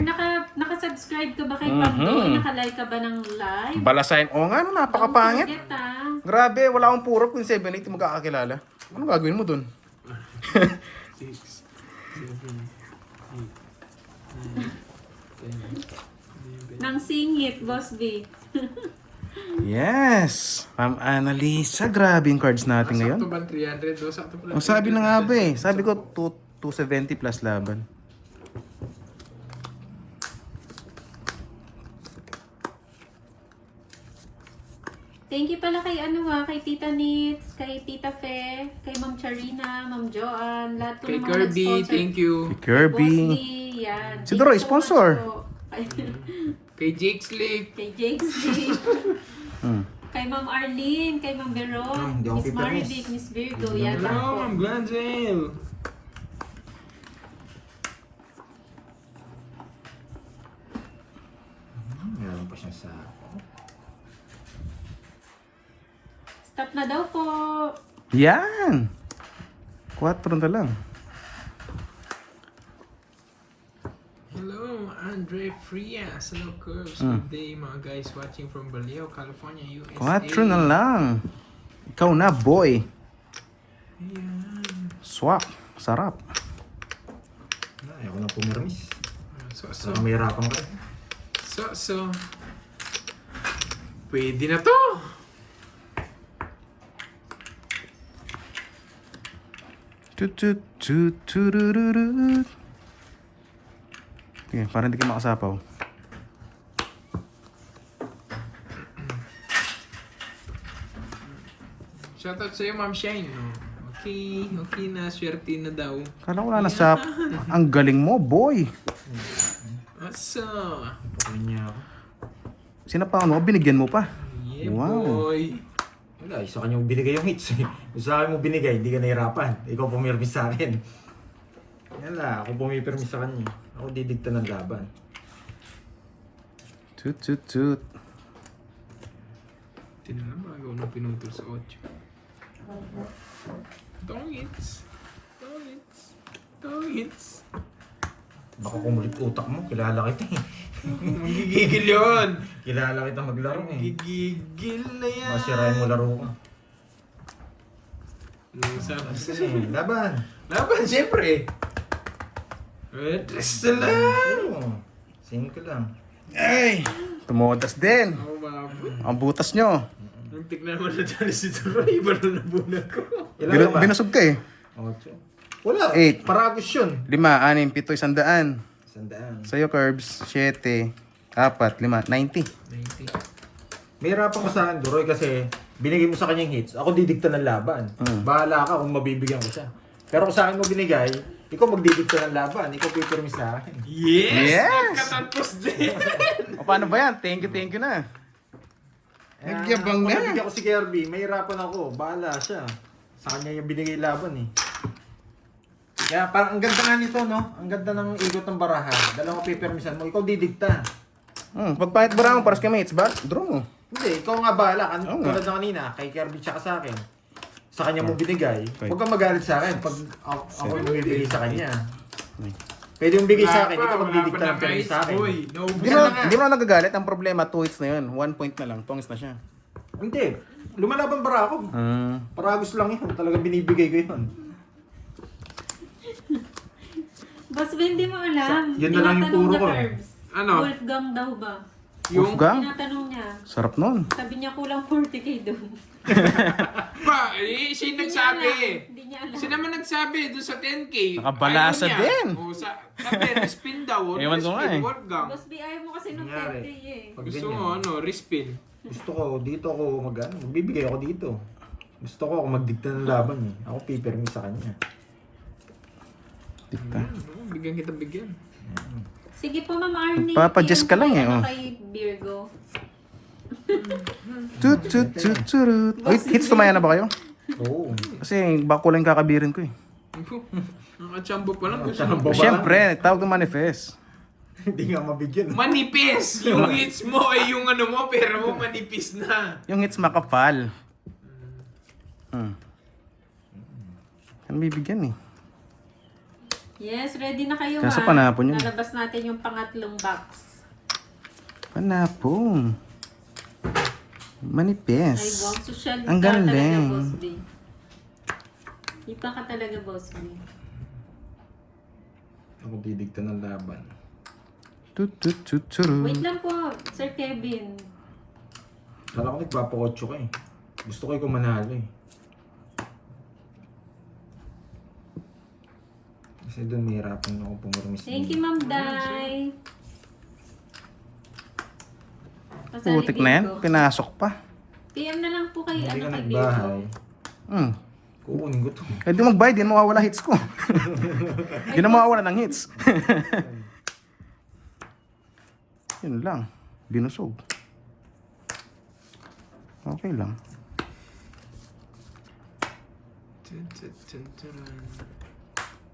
naka-subscribe ka ba kay Pablo? Naka-like ka ba ng live? Balasahin. Oo nga, no, napakapangit. Don't forget, ah. Grabe, wala akong puro kung 7-8 magkakakilala. Ano gagawin mo dun? 6, 7, 8, 9, 10. Nang singit, Boss B. Yes! Ma'am Annalisa, grabe yung cards natin ngayon. Sakto ba 300? O, sakto pala. O sabi na nga ba eh. Sabi ko 270 plus laban. Thank you pala kay kay Tita Nits, kay Tita Fe, kay Ma'am Charina, Ma'am Joanne, lahat po Kay ng mga Kirby, nag-sponsor. thank you. Boss Kirby. D, yan. Si Thank Doroy, you so sponsor. much po. Kay Jake Slick. Kay Jake Steve, Hmm. kay Ma'am Arlene, kay Ma'am Veron, hindi ako Miss pipermis. Marivic, Miss Virgo, yan lahat Hello, po. Ma'am Glanzel. Meron pa siya sa... Stop na daw po. Yan! 4 na lang. Hello, Andre Frias. Hello, Curves. Good day, mga guys watching from Baleo, California, USA. 4 na lang. Ikaw na, boy. Ayan. Swak. Sarap. Ayaw ko na pumirmis. So, Saka mahirapan ka. Pwede na to. Tut-tut-tut-turururut. Okay, parang hindi ka makasapaw. Shoutout sa'yo, Ma'am Shine. No? Okay na. Swerte na daw. Kala ko na nasap. Ang galing mo, boy. Asa? Pakuin niya ako. Sinapawan mo, binigyan mo pa. Yeah, Wow. boy. Wala, isa kanya binigay yung hits. Kung sa akin mo binigay, hindi ka nahirapan. Ikaw pumirmis sa akin. Wala, ako pumipirmis sa kanya. Ako didikta ng laban. Tut-tut-tut. Tinalang bago nung pinutol sa 8. Tongits. Baka kumulit utak mo, kilala kita eh. Magigigil yun. Kilala kita maglaro eh. Magigigil na yan. Masirain mo laro ko. Sabi Laban. Laban, siyempre. Tres na lang. Oo. 5 lang. Ay! Tumodas din. Ako mabot. Ang butas nyo. Nung tignan mo na dyan si Turoy, iba na nabunan ko. Ilan ba? Binusog ka eh. 8. Wala. 8. Paragos yun. 5, 6, 7, 100. 100. Sa'yo, Curbs. 7, 4, 5, 90. 90. May hirapan ko sa akin, Duroy, kasi binigay mo sa kanyang hits. Ako didikta ng laban. Bahala ka kung mabibigyan ko siya. Pero kung sa akin mo binigay, ikaw magdidikta ng laban. Ikaw pipirmis sa akin. Yes! Yes! Nagkatapos din. O paano ba yan? Thank you na. Nagyabang Kung na. nabigyan ko si Kirby, may hirapan ako. Bahala siya. Sa kanya yung binigay laban eh. Kaya parang ang ganda nga nito, no? Ang ganda ng ikot ng baraha. Dalawang pipirmisan mo, ikaw didikta. Pagpahit ba mo, paras kami, it's back. Draw mo. Hindi, ikaw nga bahala. Oo nga. Tulad ng kanina, kay Kirby tsaka sa akin. Sa kanya mo binigay. Okay. Huwag kang magalit sa akin pag ako yung bibigay sa kanya. Pwede yung bigay sa akin, ikaw magdidikta ng pirmi sa akin. Uy, naubos Hindi na mo, nga. hindi mo na nagagalit. Ang problema, 2 hits na yun. 1 point na lang. Tongis na siya. Hindi, lumalaban bara ako. Paragos lang yun, talaga binibigay ko yun. Boss B, hindi mo alam. Yun na lang yung Tinatanong puro na ko. Curbs. Ano? Wolfgang daw ba? Yung, Wolfgang? Tinatanong niya. Sarap nun. Sabi niya kulang 40k doon. pa, siya yung nagsabi. Hindi niya alam. Siya naman nagsabi doon sa 10K. Nakabalasa Ayaw niya. din. O, sabi, respin daw. Ewan ko nga eh. Wolfgang. Boss B, ayaw mo kasi nung Nangyari. 10k eh. Pag Gusto ganyan, mo, ano, respin. gusto ko, dito ako magbibigay ako dito. Gusto ko ako magdikta ng laban eh. Ako pipirmi sa kanya. Dikta. Bigyan kita bigyan. Sige po, Ma'am Arnie. Nagpapa-Jess ka lang eh, Ano oh. kay Virgo? Tut, tut, tut, turut. Uy, hits tumaya na ba kayo? Oo. Kasi baka ko lang kakabirin ko eh. Nakachambo pa lang. Gusto Nakachambo. mo. Baba Siyempre, tawag ng manifest. Hindi nga mabigyan. Manipis! Yung hits mo ay yung ano mo, pero mo manipis na. Yung hits makapal. Ano bibigyan eh? Yes, ready na kayo Kaso ha. panapon yun. Lalabas natin yung pangatlong box. Panapong. Ay, Manifest. wow. Social Ang ka talaga, galing. Boss B. Iba ka talaga, Boss B. Ako didikta ng laban. Tut, tut, tut, turut. Wait lang po, Sir Kevin. Kala ko nagpapa-8 ka eh. Gusto ko ikaw manalo eh. Kasi doon may hirapan ako pumirmis. Thank you, Ma'am Day. Pasali Putik na yan. Virgo. Pinasok pa. PM na lang po kay, Hindi ka kay nagbahay. Hmm. Kukunin ko to. Eh di magbayad, di na mawawala hits ko. Di na mawawala ng hits. Yun lang. Binusog. Okay lang.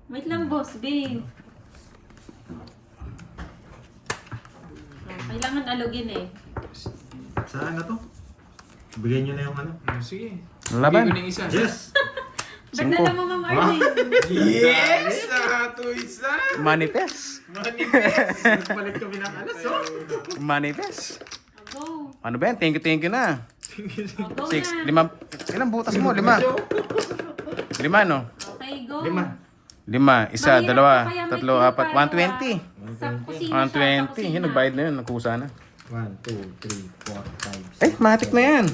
Wait lang, Boss B. Kailangan alugin eh. Saan na to? Bigyan nyo na yung ano. Sige. Laban. Bigyan ko ng isa. Yes! Ba't na lang mo, Ma'am Arlene? Yes! Nakato isa! Manifest. Balik kami ng alas oh! Manifest. Go. Ano ba yan? Thank you na. Go 6, na. 5. Ilang butas mo? 5. 5, no? Okay, go. 5. 5. Isa, Mahirap dalawa, pa kaya may tatlo, clue apat. para 120. Sa kusina siya, sa 120. kusina. Yun, nagbayad na yun. Nagkusa na. 1, 2, 3, 4, 5, 6, Eh, matik na yan. 9,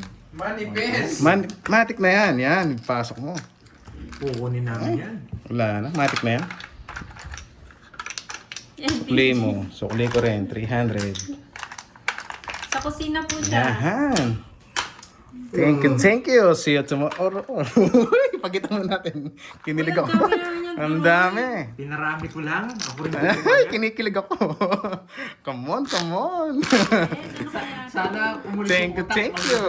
10. Manifest! Matik na yan. Yan, pasok mo. Kukunin namin yan. Wala na. Matik na yan. LPG. Play mo. Sukli ko rin. 300. Sa kusina po siya. Yahan. Thank you. See you tomorrow. Pagkita mo natin. Kinilig ako. Ang dami namin yung Ang ginawa. dami. Pinarami ko lang. Ako rin Ay, kinikilig ako. Come on. Yes, ano kaya? Sana umulit Thank you.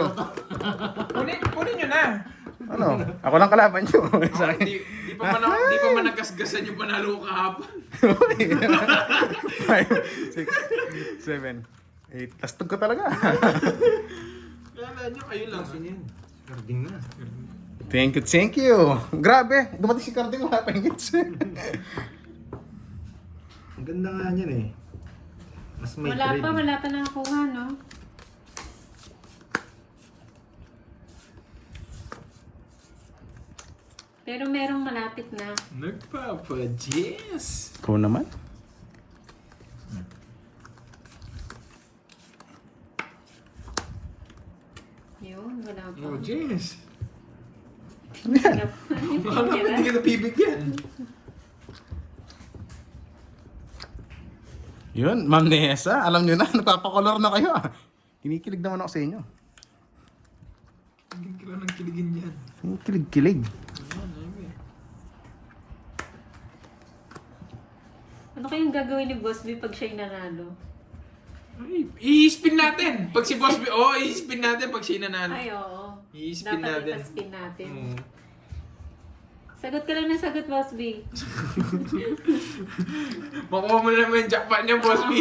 Kunin nyo na! Ano? Ako lang kalaban nyo. Sa akin. Di pa man nagasgasan yung panalo ko kahapon. 5, 6, 7, 8. Lastog ko talaga. Kala nyo, kayo lang. Sino yan? Carding na. Thank you. Grabe. Dumating si Carding. Wala pa yung hits. Ang ganda nga niyan eh. Mas may Wala thrill. pa nakakuha, no? Pero merong malapit na. Nagpapa-Jess! Ikaw naman. Yun, wala pa. Oh, Jess! Wala pa. Yung Akala ko picture, hindi kita bibigyan. Yun, Ma'am Nessa. Alam nyo na, nagpapakolor na kayo. Kinikilig naman ako sa inyo. Hindi ka lang ng kiligin yan. Kilig-kilig. Ano kayong gagawin ni Boss B pag siya'y nanalo? Ay, i-spin natin! Pag si Boss B, i-spin natin pag siya nanalo. Ay, oo. I-spin Dapat natin. ipaspin natin. Mm. Sagot ka lang ng sagot, Boss B. Makuha mo na naman yung jackpot niya, Boss B.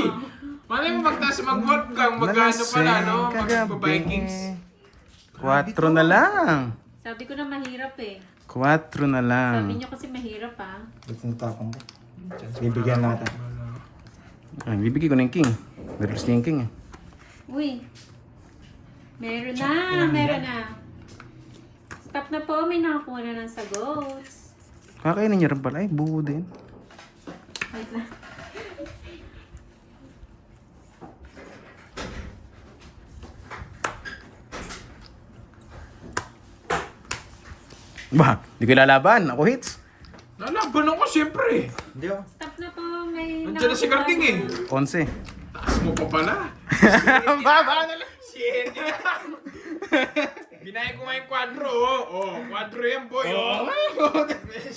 Malay mo magtaas mag-Wolfgang, magkano pala, no? Mag-Vikings. 4 na lang. Sabi ko na mahirap eh. 4 na lang. Sabi niyo kasi mahirap ah. Ba't natapang ko? Bibigyan natin. Ay, bibigay ko na yung king. Meron na yung king eh. Uy. Meron na. Stop na po, may nakakuha na ng sagots. Kakainin niya rin pala. Ay, buo din. Wait lang. Ba, di ko lalaban. Ako hits. Lalaban ako, siyempre. Hindi oh. Stop na po. May Nandiyan na si Carding eh. 11. Taas mo pa pala. Baba na lang. Shit. Binahin ko nga yung quadro, oh. Oh, quadro yan, boy, oh.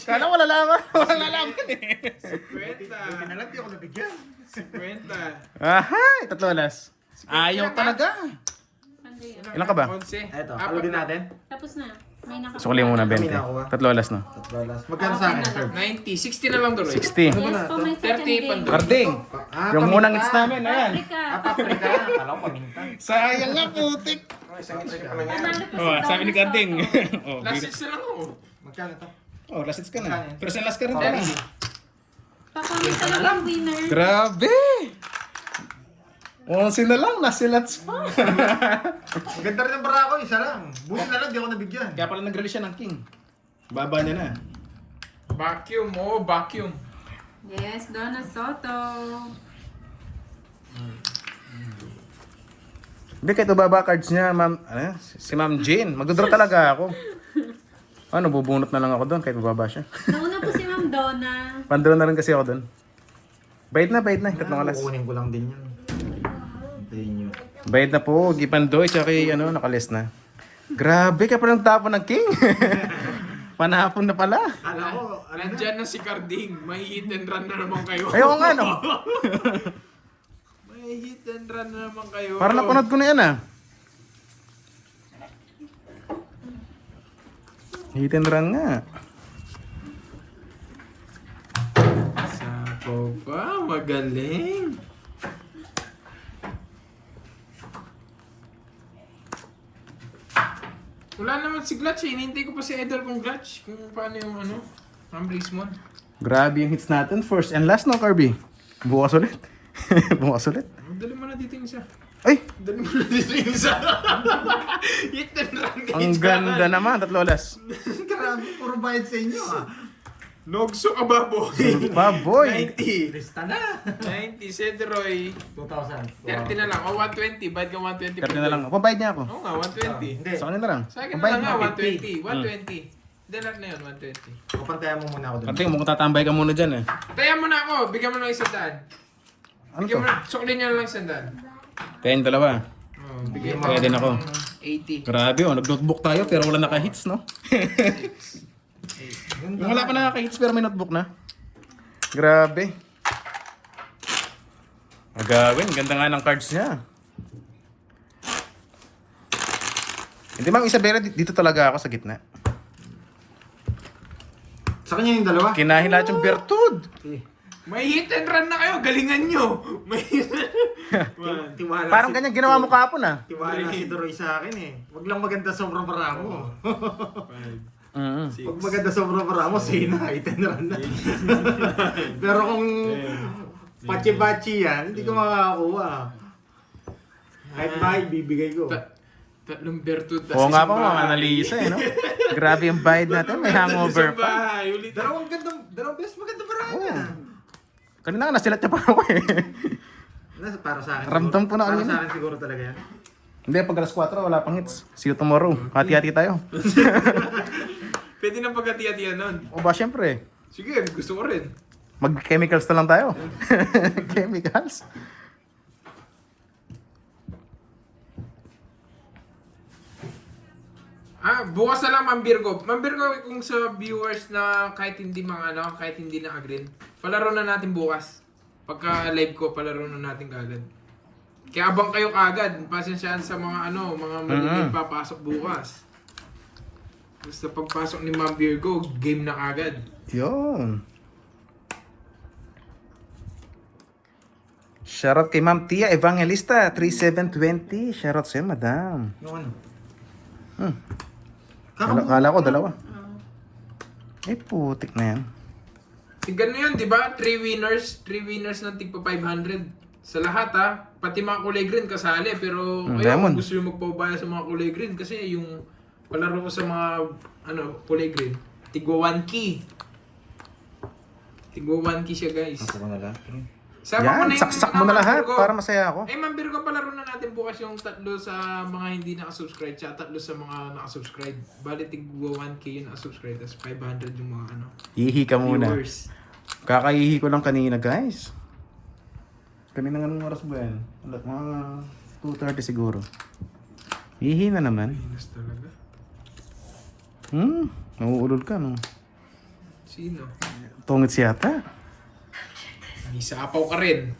Kala wala laban. Wala laban eh. 50. Pinalag, di ako nabigyan. 50. Ahay, 3 alas. Ayaw talaga. Ano yun? Ilan ka ba? 11. Eto, halo din natin. Tapos na. May nakakuha. Sukli muna, Kami 20. nakuha. 3 alas na. $3. Magkano sa akin, sir? 90. 60 na lang doon, 60. Yes po, may second 30 game. pa- Carding. Yung unang hits namin, ayan. Paprika. Paprika. Kala ko paminta. Sayang nga, putik. Isang paprika. Panalo po Oh, si sabi ni Donna Carding. Soto. Oh, Last hits na lang, oh. Magkano to? oh, last hits ka na. Pero sa last ka rin. 30. Pakamita lang ang winner. Grabe! 11 na lang, nasilats pa. Ang ganda rin ng bara ko, isa lang. Buti na lang, di ako nabigyan. Kaya pala nag-release siya ng King. Baba niya na. Vacuum, oh, vacuum. Yes, Donna Soto. Hindi, kahit baba cards niya, ma'am, si Ma'am Jane. Magdodraw talaga ako. Ano, bubunot na lang ako doon kahit bababa siya. Nauna po si Ma'am Donna. Pandraw na rin kasi ako doon. Bayad na, 3 alas. Kukunin ko lang din yan. Hintayin nyo. Bayad na po, Gipandoy, tsaka kay, nakalist na. Grabe, kaya pala nagtapon ng King. Panahapon na pala. Kala ko, Nandyan na si Carding. May hit and run na naman kayo. Ayoko nga, no? May hit and run na naman kayo. Parang napanood ko na yan, ah. Hit and run nga. Sako pa, magaling. Wala naman si Glutch eh. Hinihintay ko pa si Idol kung Glutch. Kung paano yung ang Blazemon. Grabe yung hits natin. First and last, no, Kirby? Bukas ulit. Bukas ulit. Dali mo na dito yung isa. Ay! Dali mo na dito yung isa. Hit and run guys. Ang ganda naman, 3 alas. grabe, puro bayad sa inyo ah. Nogso ka ba, boy? Baboy! 90. Lista na. 90, Sedroy. 2,000. 30 na lang. O, 120. Bayad ka 120. 30 na lang. Pabayad niya ako. Oo nga, 120. Hindi. Sa kanya na lang. Sa akin na Pabayad lang nga, mo. 120. 120. Hindi lahat na yun, 120. Papantayan mo muna ako doon. Kanting, mukhang tatambay ka muna dyan, eh. Taya mo na ako. Bigyan mo lang 100. Ano Bigyan to? mo na. Suklin niya lang 100. Kaya yung dalawa. Oh, bigyan mo. Kaya din ako. 80. Grabe, oh. Nag-notebook tayo pero wala naka-hits, no? Yung wala pa nakaka-hits pero may notebook na. Grabe. Agawin, ganda nga ng cards niya. Hindi, Ma'am Isabela, dito talaga ako sa gitna. Sa kanya yung dalawa. Kinahin lahat yung bertud. May hit and run na kayo. Galingan nyo. May Tiwala Parang si- ganyan ginawa mo kahapon, ah. Tiwala si Doroy sa akin eh. Wag lang maganda sobrang para mo. Pag maganda sobrang para mo, sina, itenran na. Pero kung pachi-pachi yan, hindi ko makakakuha. Kahit ba, ibibigay ko. Tatlong bertud. Oo nga pa, mga analisa, eh, no? Grabe yung bayad natin, may hangover Isang pa. bahay. Ulit. Dalawang best maganda para niya. Kanina nga, nasilat niya pa ako, eh. Para sa akin. Ramdam siguro- ko na Para kanina. sa akin siguro talaga yan. Hindi, pag alas 4, wala pang hits. See you tomorrow. Hati-hati tayo. Pwede na pagkati-hatian nun. O ba, syempre. Sige, gusto ko rin. Mag-chemicals na lang tayo. Chemicals. Bukas na lang, Ma'am Virgo. Ma'am Virgo, kung sa viewers na kahit hindi kahit hindi na agree, palaro na natin bukas. Pagka live ko, palaro na natin kagad. Kaya abang kayo kagad. Pasensyaan sa mga mga maliliit papasok bukas. Basta pagpasok ni Ma'am Virgo, game na kagad. Yun. Shoutout kay Ma'am Tia Evangelista, 3720. Shoutout sa'yo, madam. Yung ano? Kala ko, dalawa. Eh, putik na yan. Tignan mo yun, di ba? 3 winners. 3 winners ng tigpa 500. Sa lahat pati mga kulay green kasali. Pero Diamond. gusto yung magpabaya sa mga kulay green. Kasi yung palaro ko sa mga kulay green. Tigwa 1 key. Tigwa 1 key siya guys. Ako na lang. Yan, saksak mo na lahat para masaya ako. Eh, Ma'am Virgo, palaro na natin bukas yung tatlo sa mga hindi nakasubscribe, tsaka tatlo sa mga nakasubscribe. Bali, tigwa 1K yung nakasubscribe, tapos 500 yung mga Ihi ka muna. viewers. Kakaihi ko lang kanina, guys. Kanina nga nung oras ba yan? Wala, mga 2:30 siguro. Ihi na naman. Minus talaga. Nauulol ka, no? Sino? Tungit yata. May sapaw ka rin.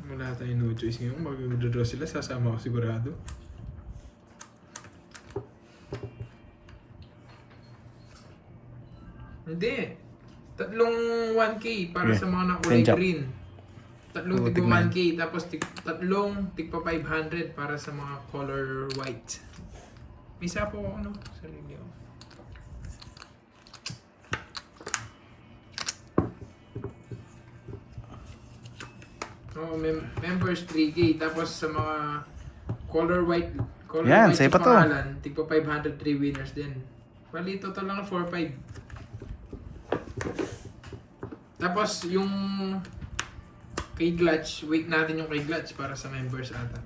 Wala tayong no choice ngayon. Mag-withdraw sila, sasama ako sigurado. Hindi. Tatlong 1K para Okay. sa mga nakulay Ten chop. green. Tatlong Oh, tigpa tignan. 1K. Tapos tatlong tigpa 500 para sa mga color white. May sapo ako, no? Sarili ako. Oh, members 3K. Tapos sa mga color white Yan, white sa'yo sa pa to. pangalan, tigpa 500, 3 winners din. Bali, total lang 4-5. Tapos yung kay Glutch, wait natin yung kay Glutch para sa members ata.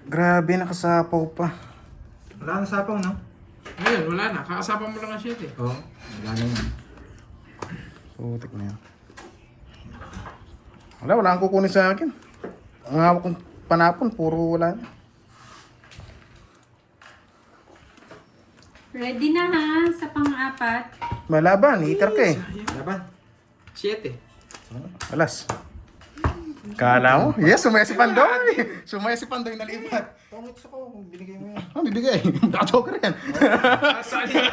Grabe, nakasapaw pa. Wala na sapang, no? Ngayon, wala na. Kakasapa mo lang ang shit eh. Oo. Wala na yun. Putik na yan. Wala kang kukunin sa akin. Ang hawak kong panapon, puro wala na. Ready na ha sa pang-apat. Malaban, hitter ka eh. Laban. 7. Alas. Kala mo? Yes, sumaya si Pandoy. Sumaya si Pandoy na lipat. Pangit sa ko, binigay mo yan. Bibigay. Naka-joker yan. Saan yung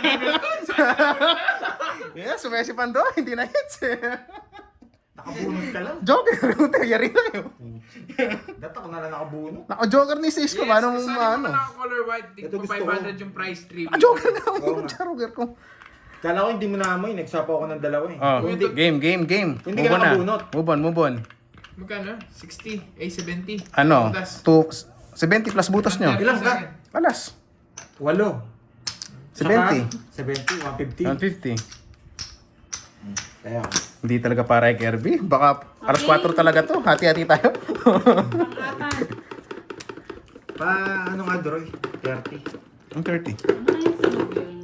Yes, sumaya si Pandoy. Hindi na hits eh. Nakabunot ka lang. Joker, yari tayo. Dati ako na lang nakabunot. Naka-joker ni Cisco. Yes, Manong kasali mo ano? na color white. Ito Tigpa gusto ko. 500 yung price 3. Naka-joker na ako. Oo nga. Joker ko. Kala ko hindi mo naamoy, nagsapaw ako ng dalawa eh. Oh, Hindi. game. Hindi ka nakabunot. Move on. Magkano? 60. 70. Ano? Butas. 70 plus butas nyo. Ilang ka? Alas. 8. 70. 70, 150. 150. Kaya, Hindi talaga para kay Kirby. Baka alas 4 talaga to. Hati-hati tayo. Pang-apat. ano nga Droy? 30. Ang 30. Ay, ano yun?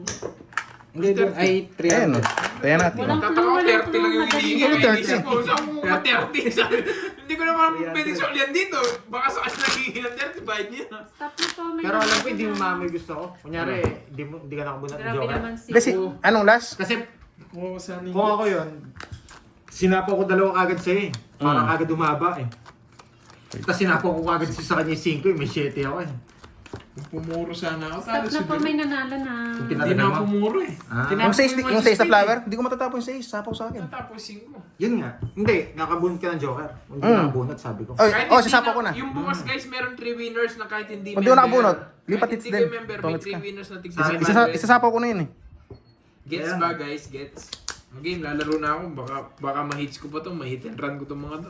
Hindi doon, ay Ayan o. 300. Kaya natin. Walang Tataka clue, ko, walang 30 lang yung clue. hinihingi. Ano, 30? Inisip ko, saan mo ka 30? Hindi ko naman pwedeng sulian dito. Baka sa kasi naghihingi ng 30, bayad niya. Stop na po. May Pero alam ko, nabasa hindi mo na. maamoy gusto ko. Kunyari, hindi ka nakabunot ng Grabe joker. naman si Kasi, anong last? Kasi, Oo, saan kung ako yun, sinapaw ko dalawa kagad sa'yo eh. Parang agad umaba eh. Tapos sinapaw ko kagad sa kanya yung 5 eh. May 7 ako eh. Pumuro sana ako. Stop na po. May nanalo na. Hindi na ako pumuro eh. Ah. Tinapos Yung 6 na flower? Hindi ko matatapon yung 6. Sapaw sa akin. Tapos 5. Yun nga. Hindi, nakabunot ka ng joker. Hindi ka nakabunot, sabi ko. Ay, Kahit oh, hindi sasapaw ko na. Yung bukas guys, meron 3 winners na kahit hindi Hindi ko nakabunot. Lipat hits Kahit din. hindi kayo member, may Tungits ka. 3 winners na tig Isasapaw ko na yun eh. Gets Ayan. ba guys? Gets? Game, lalaro na ako. Baka ma-hits ko pa to. Ma-hit and run ko tong mga to.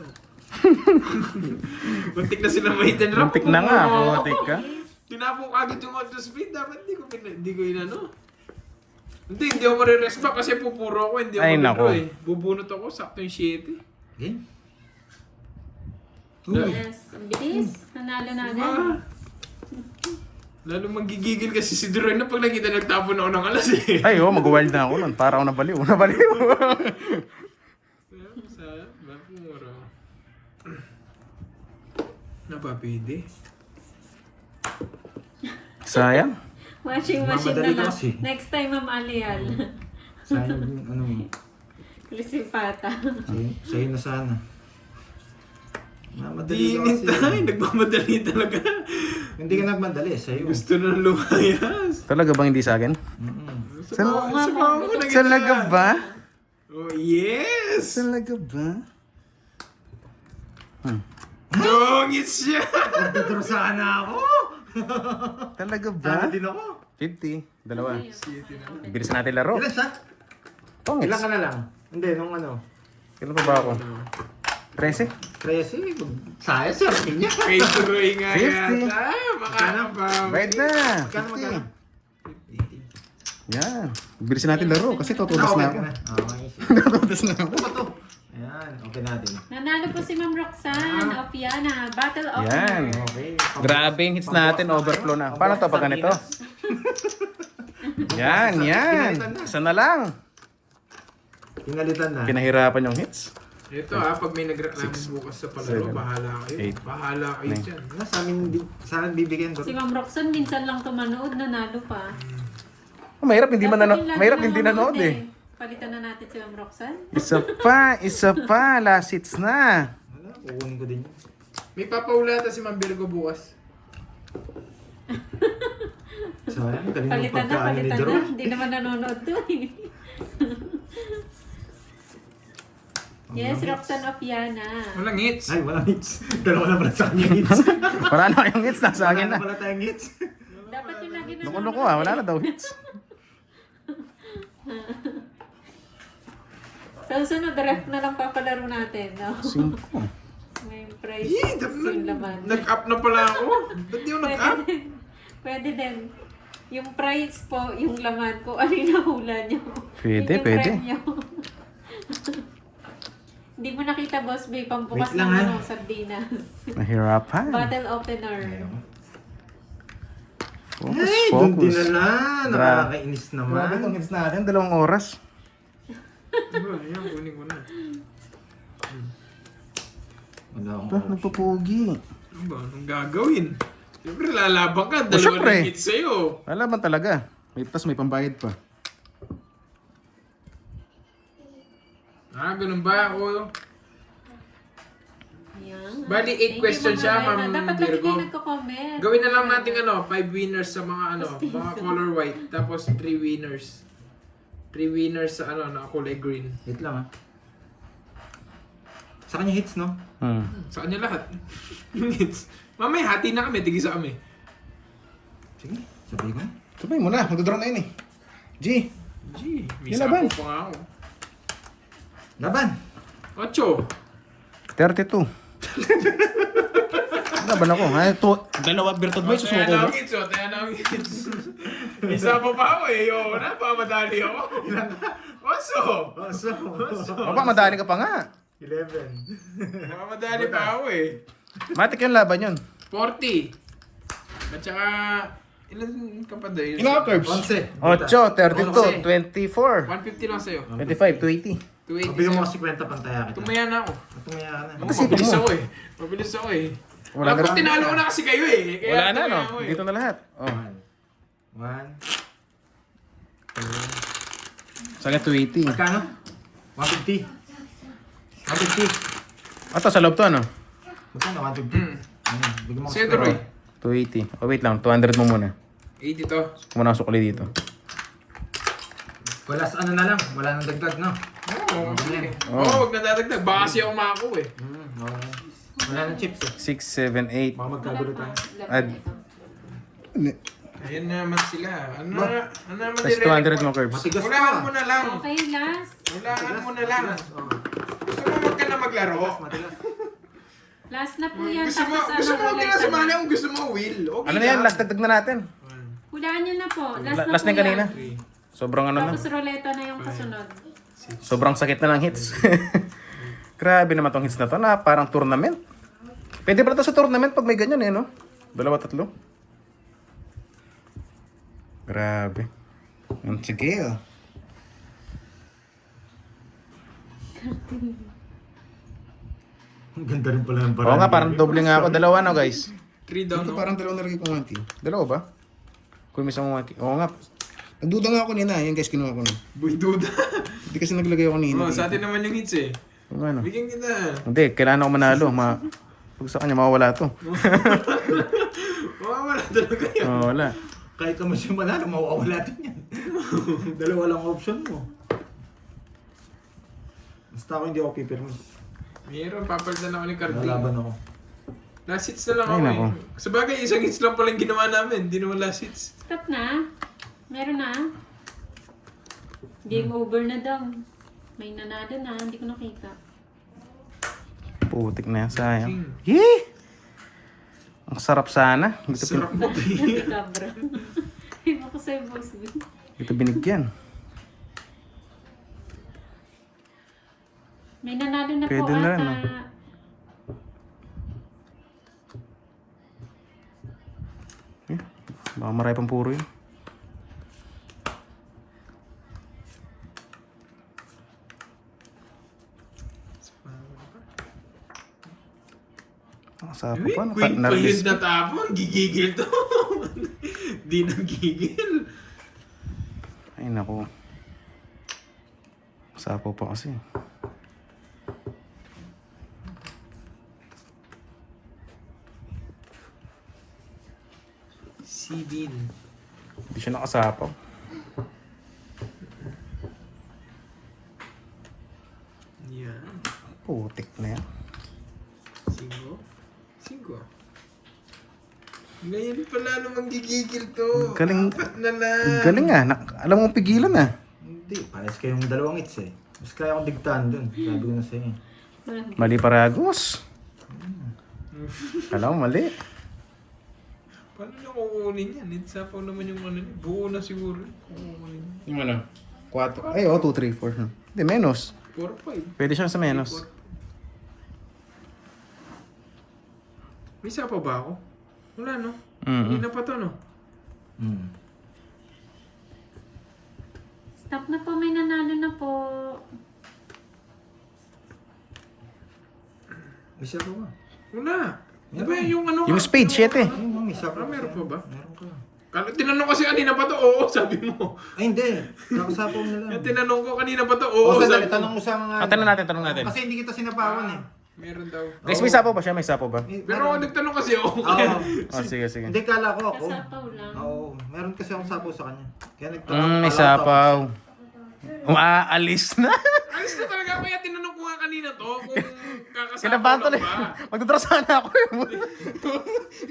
Muntik na sila ma-hit and run. Muntik na nga. Putik ka. Tinapong agad yung auto speed. Dapat hindi ko inano. Hindi ako marirex back kasi pupuro ako. Hindi ako Ay, mag-draw nako. eh. Bubunot ako. Sakto yung 7. Game? Yes. Ang bilis. Nanalo na agad. Ah. Lalo magigigil kasi si Droy na pag nakita nagtapon ako ng alas eh. Ay, oh, mag-wild na ako nun. Para ako nabaliw. Nabaliw. Sa pumuro. Napapidi. Sayang. Washing machine Mamadali na lang. kasi. Next time, Ma'am Alial. Sayang, ano mo. Lisipata. Sa'yo na sana. Mamadali ka Dinit kasi. tayo. Nagmamadali talaga. Hindi ka nagmadali, sa'yo. Gusto na lumayas. Talaga bang hindi sa akin? Talaga ba? Oh, yes! Talaga ba? Dongit siya! Magdodro sana ako! Talaga ba? Sana din ako. 50. Dalawa. Bilis natin laro. Ilan siya? Tongits. Ilan ka na lang? Hindi, nung ano. Kailan pa ba ako? 13? 13. Saya, sir. Niya. Kay Troy nga 50. yata. Makakabawi. Bayad na. Magkano? 50. Yan. Bilisan natin laro kasi tutudas na ako. Okay. Tutudas na ako. Ano to? Ayan, open natin. Nanalo po si Ma'am Roxanne of Yana. Battle of Yan. Okay. Grabe yung hits natin, overflow na. Paano to pag ganito? Yan, yan. Isa na lang. Pinalitan na. Pinahirapan yung hits. Ito pag may nagreklamo bukas sa palaro, 7, bahala kayo. 8, Bahala kayo 9. dyan. Sa amin bibigyan ko. Si Ma'am Roxanne minsan lang tumanood, nanalo pa. Oh, mahirap hindi man Dapat yung lagi mahirap hindi nanood eh. Palitan na natin si Ma'am Roxanne. Isa pa, last hits na. Wala, kukunin ko din yun. May papaulata si Ma'am Virgo bukas. Sayang, galing ng Palitan na, pagkaan ni palitan na. Jerome. Hindi naman nanonood to eh. Yes, Roxanne of Yana. Walang hits. Ay, walang hits. Dalawa na pala sa kanya hits. Wala na yung hits, nasa Wala akin na na. pala tayong hits. Dapat yung lagi na Loko-loko wala na daw hits. Sa sunod, ref na lang papalaro natin, no? 5. May price Dapat yung laman. Nag-up na pala ako. Ba't di ako Pwede nag-up? din. Pwede din. Yung price po, yung laman ko, ano yung nahula nyo? Pwede, Yun yung pwede. premyo. Hindi mo nakita, Boss Bay, pampukas Wait lang, ng ha? ano, sardinas. Nahirapan. Bottle opener. Focus, Ay, doon focus. dinala. Nakakainis naman. Grabe itong hits natin, 2 oras. Diba, yan, kunin ko na. Wala akong Ito, nagpupugi. Ano ba? Anong gagawin? Siyempre, lalaban ka. syempre. Dalawa ng hits sa'yo. Lalaban talaga. May pambayad pa. Ganun ba? O, Yan. Bali, 8 Thank you, questions siya, Ma'am Ma'am Lorena. Dapat lagi Virgo. kayo nagko-comment. gawin na lang natin 5 winners sa mga mga color white. Tapos 3 winners. 3 winners sa na kulay green. Wait lang, ha? Sa kanya hits, no? Sa kanya lahat. Yung hits. Mamaya, hati na kami. Tigisa kami. Sige, sabihin ko na. Sabay mo na, magdodraw na yun eh. G, Gee, may Yan laban. sapo pa nga ako. Laban! 8. 32. Laban ako. Ay, dalawa Bertod Boy, susuko Tayo mo. ng hits, tayo ng hits. Isa pa ako eh. Yo, napamadali ako. Oso! Oso! Aba, madali ka pa nga. 11. Napamadali pa ako eh. Matik yung laban yun. 40. At saka, ilan ka pa dahil? Ilang curves? 11. 8, 32, 24, 150 lang sa'yo. 25, 280. 280 Mabigyan mo sa'yo. kasi 50 pantaya kita. Tumaya na ako. Tumaya ka na. Mabilis ako eh. Mabilis ako eh. Wala Tapos na- tinalo ko na kasi kayo eh. Kaya Wala na, tumaya no? ako eh. Dito na lahat. Oh. 1. Sa akin, 280. Magkano? 150. 150. Ito, sa loob to, ano? Magkano? 150. Bigyan mo Sa'yo, Troy. 280. Oh, wait lang. 200 mo muna. 80 to. Kung muna sukli dito. Wala sa ano na lang. Wala nang dagdag, no? Oo, okay. Oh. Oo, wag nadadagdag. Baka kasi ako mako eh. Okay. Wala nang chips eh. 6, 7, 8. Baka magkagulo tayo. Add- Ayun naman sila. Ano naman Plus 200 mo curves. Matigas pa. Hulaan mo na lang. Okay, last. Hulaan mo na lang. Oh. Gusto mo wag ka na maglaro. Matigas. Last na po yan. Gusto mo, Tapos gusto mo ano, hindi na ulit, sumali kung gusto mo, Will. Okay Ano na yan? Last dagdag na natin. Hulaan nyo na po. Last na Last po na yung kanina. yan. Sobrang ano na. Tapos roleta na yung kasunod. Sobrang sakit na ng hits. Grabe naman tong hits na to na parang tournament. Pwede pala to sa tournament pag may ganyan eh, no? 2, 3. Grabe. Ang sige oh. Ang ganda rin pala ng Oo nga, parang doble nga ako. 2 no guys. 3 down, Ito no? parang 2 nalagay ko 1 2 ba? Kung may isang 1 Oo nga. Nagduda nga ako nina. Yan guys, kinuha ko na. Boy, duda. Hindi kasi naglagay ako nina. Oh, sa atin naman yung hits eh. Kung ano. Bigyan kita. Hindi, kailangan ako manalo. Pag sa kanya, mawawala to. Wala talaga yun. Mawawala. Kahit naman siya manalo, mawawala din yan. Dalawa lang option mo. Basta ako hindi ako pipirmi. Meron, papalitan ako ni Carding. Lalaban ako. Last hits na lang Ay, ako nako. eh. Sa bagay, isang hits lang pala yung ginawa namin. Hindi naman last hits. Stop na. Meron na. Game over na daw. May nanalo na. Hindi ko nakita. Putik na yan, sayang. King. Yee! Ang sarap sana. Sarap mo, Hindi kabra. Iba ko sa'yo, Boss B. Ito binigyan. May nanalo na Pwede po na ata. rin, Baka marami pang puro yun. Ang sarap Uy, pa. queen pa Nargis yun natapon. Gigigil to. Di nagigil. Ay naku. Sapo pa kasi. Sibil. Hindi siya nakasapaw. Yan. Putik na yan. 5. Ngayon pala naman gigigil to. Galing. 4 na lang. Galing ah. Alam mo pigilan ah. Hindi, pares kayong dalawang hits eh. Mas kaya akong digtaan dun. Sabi ko na sa'yo eh. Mali paragos. Alam mo, mali. Paano niya kukunin yan? Itsapaw naman yung ano niya. Buo na siguro. Kukunin niya. Yung ano? 4. Ay, 2, 3, 4. Hindi, menos. 4, 5. Pwede siyang sa menos. May isa pa ba ako? Wala no? Mm-mm. Hindi na pa to no? Hmm. Stop na po, may nanalo na po. Isa ko ba? Wala. Di ba yung ano? Yung spade, 7. Ayun, ma'am, isa ko. Meron pa ba? Meron ka. Tinanong kasi kanina pa to, oo, sabi mo. Ay, hindi. Kakasapaw na lang. Yung tinanong ko kanina pa to, O, oo, sandali, sabi tanong mo. mo sa mga... Tanong natin. Kasi hindi kita sinapawan eh. Meron daw. Guys, may sapo ba siya? May sapo ba? Pero ako nagtanong kasi, oo. Oo. Oh, sige. Hindi, kala ko ako. Kasapaw lang. Oo. Meron kasi akong sapaw sa kanya. Kaya May sapaw. Umaalis na. Alis na talaga, kaya tinanong ko nga kanina to, kung kakasapaw Kinabahan lang tuloy. ba. Magdodra sana ako.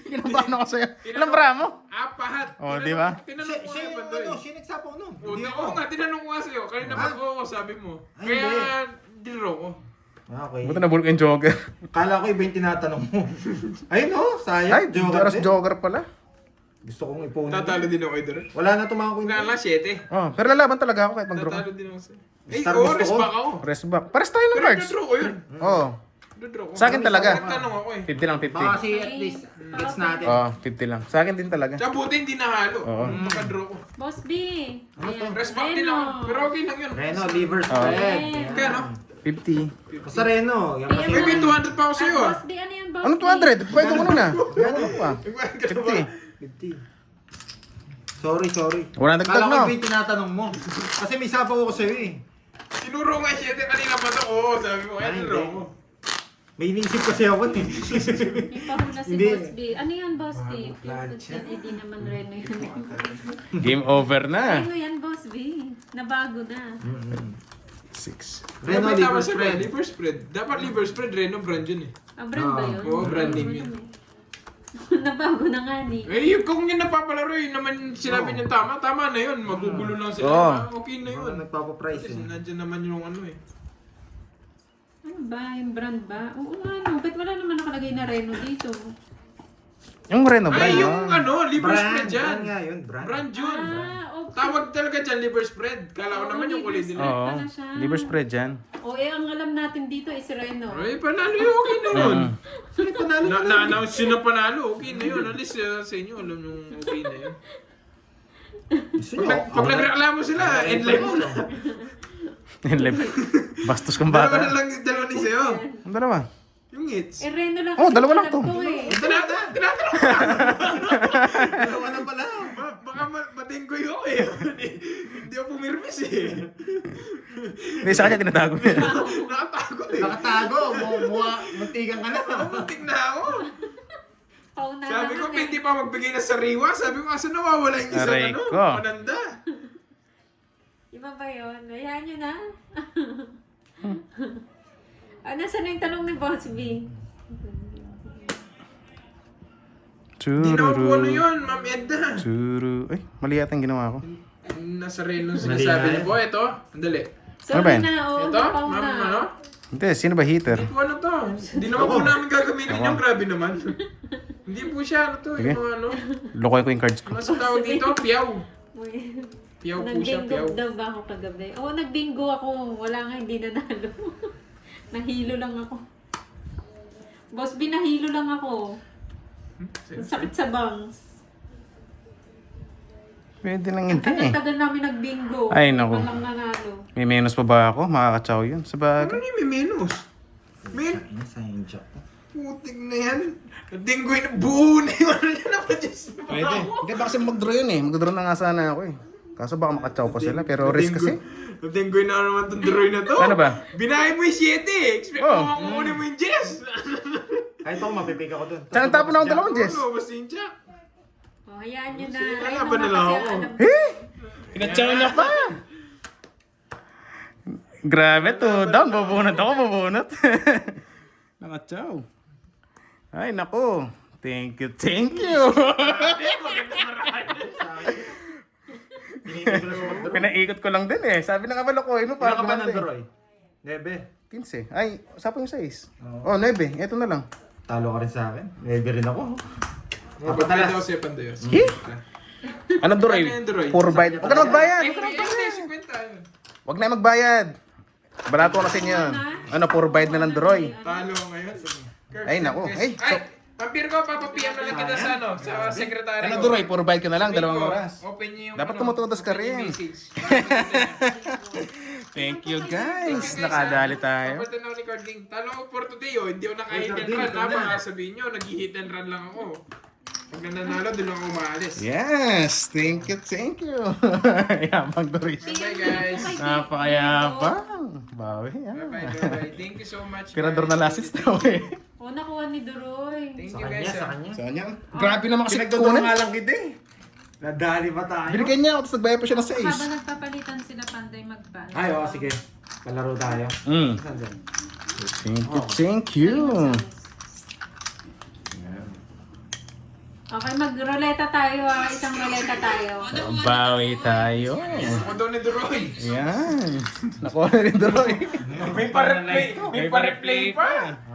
Kinabahan ako sa'yo. Ilang bra mo? 4. Oh, di ba? Tinanong ko Siya nga yung ba to eh. siya nagsapaw nun. Oo, Hindi ako. nga, tinanong ko nga sa'yo. Kanina pa oo, sabi mo. Ay, Kaya, hindi. dinro ko. Okay. Buta na bulk yung jogger. Kala ko iba yung tinatanong mo. Ayun oh, sayang. Ay, Joker daras din. jogger pala. Gusto kong ipunin. Tatalo din ako kay Dora. Wala na tumama ko Wala lang, 7. Oh, pero lalaban talaga ako kahit mag-draw ka. Tatalo din ako sa'yo. Eh, Star oo, gusto ko. resback ako. Press back. Pares tayo ng Pero cards. na-draw ko yun. Oh, Na-draw ko. Sa akin talaga. Nagtanong ako eh. 50 lang, 50. Baka kasi at least gets natin. Oh, 50 lang. Sa akin din talaga. Tsaka buti hindi nahalo. Oo. Makadraw ko. Boss B. Ayan. Resback din ako. Pero okay lang yun. Reno, liver spread. Okay. Kaya no? 50. Basta Reno. Yan kasi. May 200 pa ako sa'yo ah. Boss B, ano yan, Boss Ano B? 200? Pwede mo na. Pwede mo pa. Nagbayad ka na ba? 50. 50. Sorry. Wala nagtag, Kala ko no? iba yung tinatanong mo. Kasi may sapaw ako sa'yo eh. Tinuro nga 7 kanina pa to. Oo, sabi mo. Kaya Ay, na-draw hindi. ko. May iniisip kasi ako eh. May pahula si Hindi. Boss B. Ano yan, Boss B? Hindi naman Reno yun. Game over na. Ano yan, Boss B? Nabago na. 6. Reno, May liver tama siya ba? spread. Liver spread. Dapat liver spread. Reno brand yun eh. Ah, brand ba yun? Oo, brand name yun. Nabago na nga ni. Eh, kung yun napapalaro yun naman sinabi niya tama, tama na yun. Magugulo lang sila. Oo. Okay na yun. Mga nagpapaprice Kasi eh. nandiyan naman yung ano eh. Ano ba? Yung brand ba? Oo nga no. Ba't wala naman nakalagay na Reno dito? Yung Reno, brand Ay, yun. yung ano, liver spread Brand yan. nga yun, brand. Brand yun. Ah, okay. Tawag talaga dyan, liver spread. Kala ko naman yung kulay din. liver Oo. pala siya. Liver spread yan. O ang alam natin dito is Reno. Ay, panalo yun. Okay na yun. Sino panalo? Na-announce yun na panalo. Okay na yun. At least sa inyo, alam yung okay na yun. Pag nagreklamo sila, endline mo na. Bastos kang Dalawa bata. na lang, dalawa ni sa'yo. Ang dalawa. Yung hits. Eh Reno lang. Oh, kasi dalawa lang alam to. ko eh. Tinatanong ko. Dalawa na pala. Baka matingko yun eh. Hindi ako pumirmis eh. Hindi, sa kanya tinatago niya. Nakatago eh. Nakatago. Muntikan ka na. Muntik na ako. Pauna Sabi ko, naman eh. hindi pa magbigay na sariwa. Sabi ko, asa nawawala yung isang Aray ano? ko. Mananda. Iba ba yun? Hayaan nyo na. Nasaan na yung talong ni Boss B? Hindi na ako ano Chururu. yun, Ma'am Edna. Churu. Ay, mali yata yung ginawa ko. Nasa Reno sinasabi niyo po. Ito, andali. Ano ba Sorry yan? na, oo. Ito, pauna. Ma'am ano? Hindi, sino ba hitter? Hindi po ano to. Hindi naman po namin gagamitin yung grabe naman. Hindi po siya ano to. Sige. Yung mga ano. Lokoy ko yung cards ko. Ano sa tawag dito? Piyaw. Piyaw po siya, Nagbingo piyaw. daw ba ako kagabi? Oo, nagbingo ako. Wala nga, hindi nanalo. Nahilo lang ako. Boss, binahilo lang ako. Ang sakit sa bangs. Pwede lang hindi eh. Tagal namin nagbingo. Ay, naku. Walang nanalo. May menos pa ba ako? Makakatsaw yun. Sa Ano bagay. yung may menos? Men, Sayang jack ko. putik na yan. Dinggoy na buo na yung ano niya naman, Diyos. Pwede. Hindi ba kasi mag-draw yun eh. Mag-draw na nga sana ako eh. Kaso baka makatsaw pa sila. Pero risk kasi. Dinggoy na naman itong droy na to. Ano ba? Binahay mo yung 7 eh. Expect Oh. mo makukunin mo yung Jess. Kahit ako mapipig ako dun. Saan ang tapon ako dalawang Jess? Ano, basta yung Jack. Oh, hayaan nyo na. Sige, Ayun kalaban naman na lang kasi ako. alam. Eh! Pinatsaw niya pa! Grabe to. Down, bubunot ako, bubunot. Nakatsaw. Ay, nako. Thank you, thank you. Pinipig ko na sa mag-draw. Pinaikot ko lang din eh. Sabi na nga balokoy mo. Wala ka ba gumanda ng eh. draw eh? 9. 15. Ay, usapin yung 6. Oh, 9. Ito na lang. Talo ka rin sa akin. 9 rin ako. Apat na daw siya pandayos. Eh? Ano Duroy? Ano yung Duroy? Puro bayad. Huwag ka na magbayad. Ay, ay, 50. Huwag na magbayad. Balato ko na sa inyo yun. Ano, puro bayad na ng Duroy. Talo ngayon. Ay, naku. Ay, Ay, pampir ko, papapiyam na lang kita sa ano, sa sekretary Ano ko. Duroy? Puro bayad ka na lang. Sabihin Dalawang ko, oras. Open niyo yung Dapat ano, tumututos ka open yung rin. message. Thank you guys. Nakadali tayo. Kapag tanaw ni Carding, talo ko for today oh, hindi ako naka-hit and Carding, run. ito na. Baka sabihin nyo, nag-hit and run lang ako. Pag nananalo, doon lang ako maalis. Yes. Thank you, thank you. Yapang Duroy. Bye guys. Napakayapang. Bawi. Bye-bye, bye-bye. Thank you so much. Tirador na guys. lasis daw eh. Oh, nakuha ni Duroy. Thank Sa you kanya, guys. sa ah. kanya. So, kanya. Grabe naman kasi Pinagdodoro kunan. nga lang kita eh. Nadali pa tayo. Binigyan niya ako, tapos nagbayad pa siya ng Habang nagpapalitan sila, panday magpala. Ay, oo, sige. Palaro tayo. 6. Mm. Saan dyan? Thank you. Okay, mag-roleta tayo ah. Isang roleta tayo. Bawi tayo. Ako daw ni Duroy. Yan. Nakuha na rin Duroy. May pa-replay. May pa-replay pa.